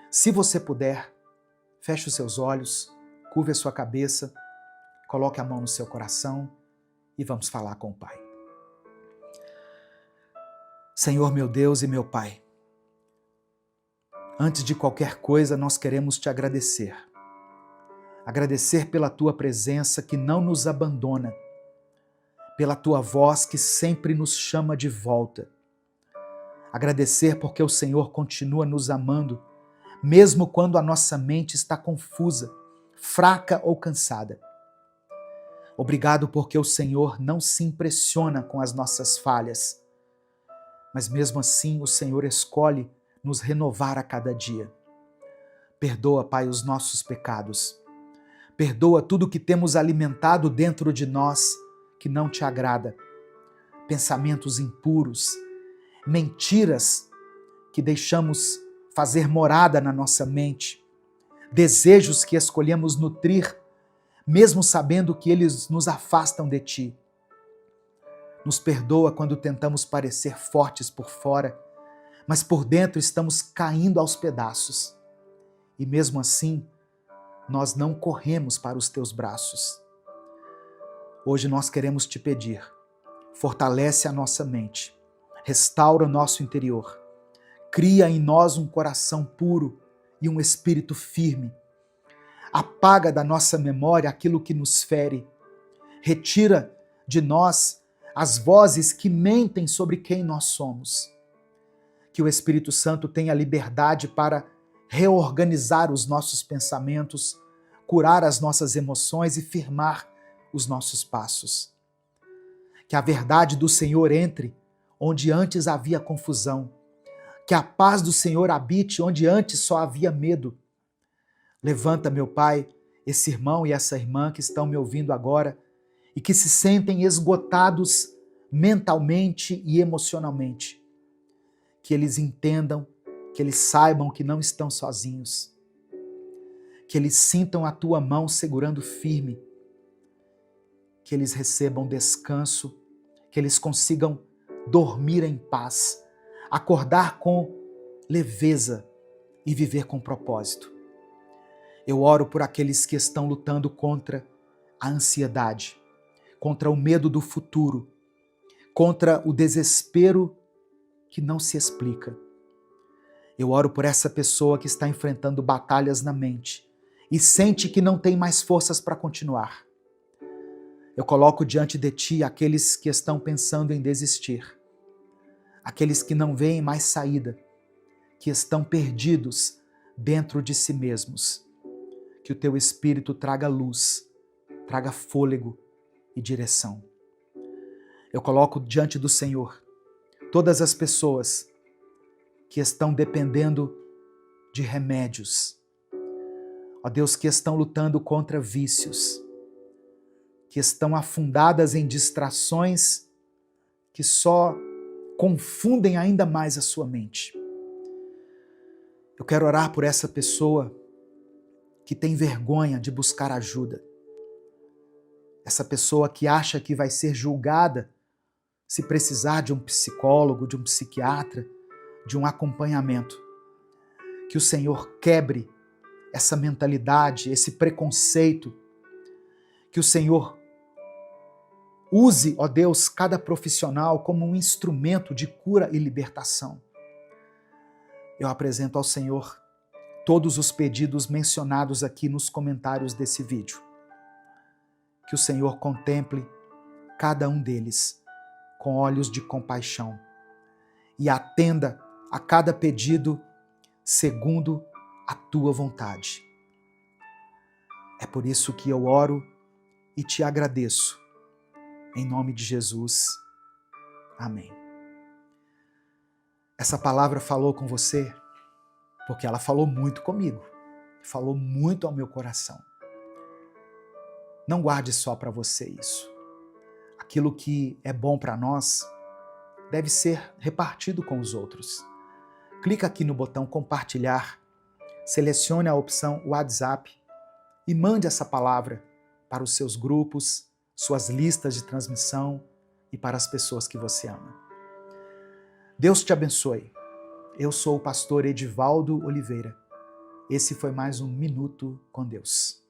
Se você puder, feche os seus olhos, curve a sua cabeça, coloque a mão no seu coração e vamos falar com o Pai. Senhor, meu Deus e meu Pai, antes de qualquer coisa nós queremos te agradecer. Agradecer pela tua presença que não nos abandona, pela tua voz que sempre nos chama de volta. Agradecer porque o Senhor continua nos amando, mesmo quando a nossa mente está confusa, fraca ou cansada. Obrigado porque o Senhor não se impressiona com as nossas falhas, mas mesmo assim o Senhor escolhe nos renovar a cada dia. Perdoa, Pai, os nossos pecados. Perdoa tudo que temos alimentado dentro de nós que não te agrada. Pensamentos impuros, mentiras que deixamos fazer morada na nossa mente, desejos que escolhemos nutrir, mesmo sabendo que eles nos afastam de ti. Nos perdoa quando tentamos parecer fortes por fora, mas por dentro estamos caindo aos pedaços. E mesmo assim, nós não corremos para os teus braços. Hoje nós queremos te pedir, fortalece a nossa mente, restaura o nosso interior, cria em nós um coração puro e um espírito firme, apaga da nossa memória aquilo que nos fere, retira de nós as vozes que mentem sobre quem nós somos. Que o Espírito Santo tenha liberdade para reorganizar os nossos pensamentos, curar as nossas emoções e firmar os nossos passos. Que a verdade do Senhor entre onde antes havia confusão. Que a paz do Senhor habite onde antes só havia medo. Levanta, meu Pai, esse irmão e essa irmã que estão me ouvindo agora e que se sentem esgotados mentalmente e emocionalmente. Que eles entendam, que eles saibam que não estão sozinhos. Que eles sintam a tua mão segurando firme. Que eles recebam descanso, que eles consigam dormir em paz, acordar com leveza e viver com propósito. Eu oro por aqueles que estão lutando contra a ansiedade, contra o medo do futuro, contra o desespero que não se explica. Eu oro por essa pessoa que está enfrentando batalhas na mente e sente que não tem mais forças para continuar. Eu coloco diante de ti aqueles que estão pensando em desistir, aqueles que não veem mais saída, que estão perdidos dentro de si mesmos. Que o teu Espírito traga luz, traga fôlego e direção. Eu coloco diante do Senhor todas as pessoas que estão dependendo de remédios. Ó Deus, que estão lutando contra vícios, que estão afundadas em distrações que só confundem ainda mais a sua mente. Eu quero orar por essa pessoa que tem vergonha de buscar ajuda. Essa pessoa que acha que vai ser julgada se precisar de um psicólogo, de um psiquiatra, de um acompanhamento. Que o Senhor quebre essa mentalidade, esse preconceito. Que o Senhor use, ó Deus, cada profissional como um instrumento de cura e libertação. Eu apresento ao Senhor todos os pedidos mencionados aqui nos comentários desse vídeo. Que o Senhor contemple cada um deles com olhos de compaixão e atenda a cada pedido segundo a tua vontade. É por isso que eu oro e te agradeço. Em nome de Jesus. Amém. Essa palavra falou com você porque ela falou muito comigo, falou muito ao meu coração. Não guarde só para você isso. Aquilo que é bom para nós deve ser repartido com os outros. Clica aqui no botão compartilhar, selecione a opção WhatsApp e mande essa palavra para os seus grupos, suas listas de transmissão e para as pessoas que você ama. Deus te abençoe. Eu sou o pastor Edivaldo Oliveira. Esse foi mais um Minuto com Deus.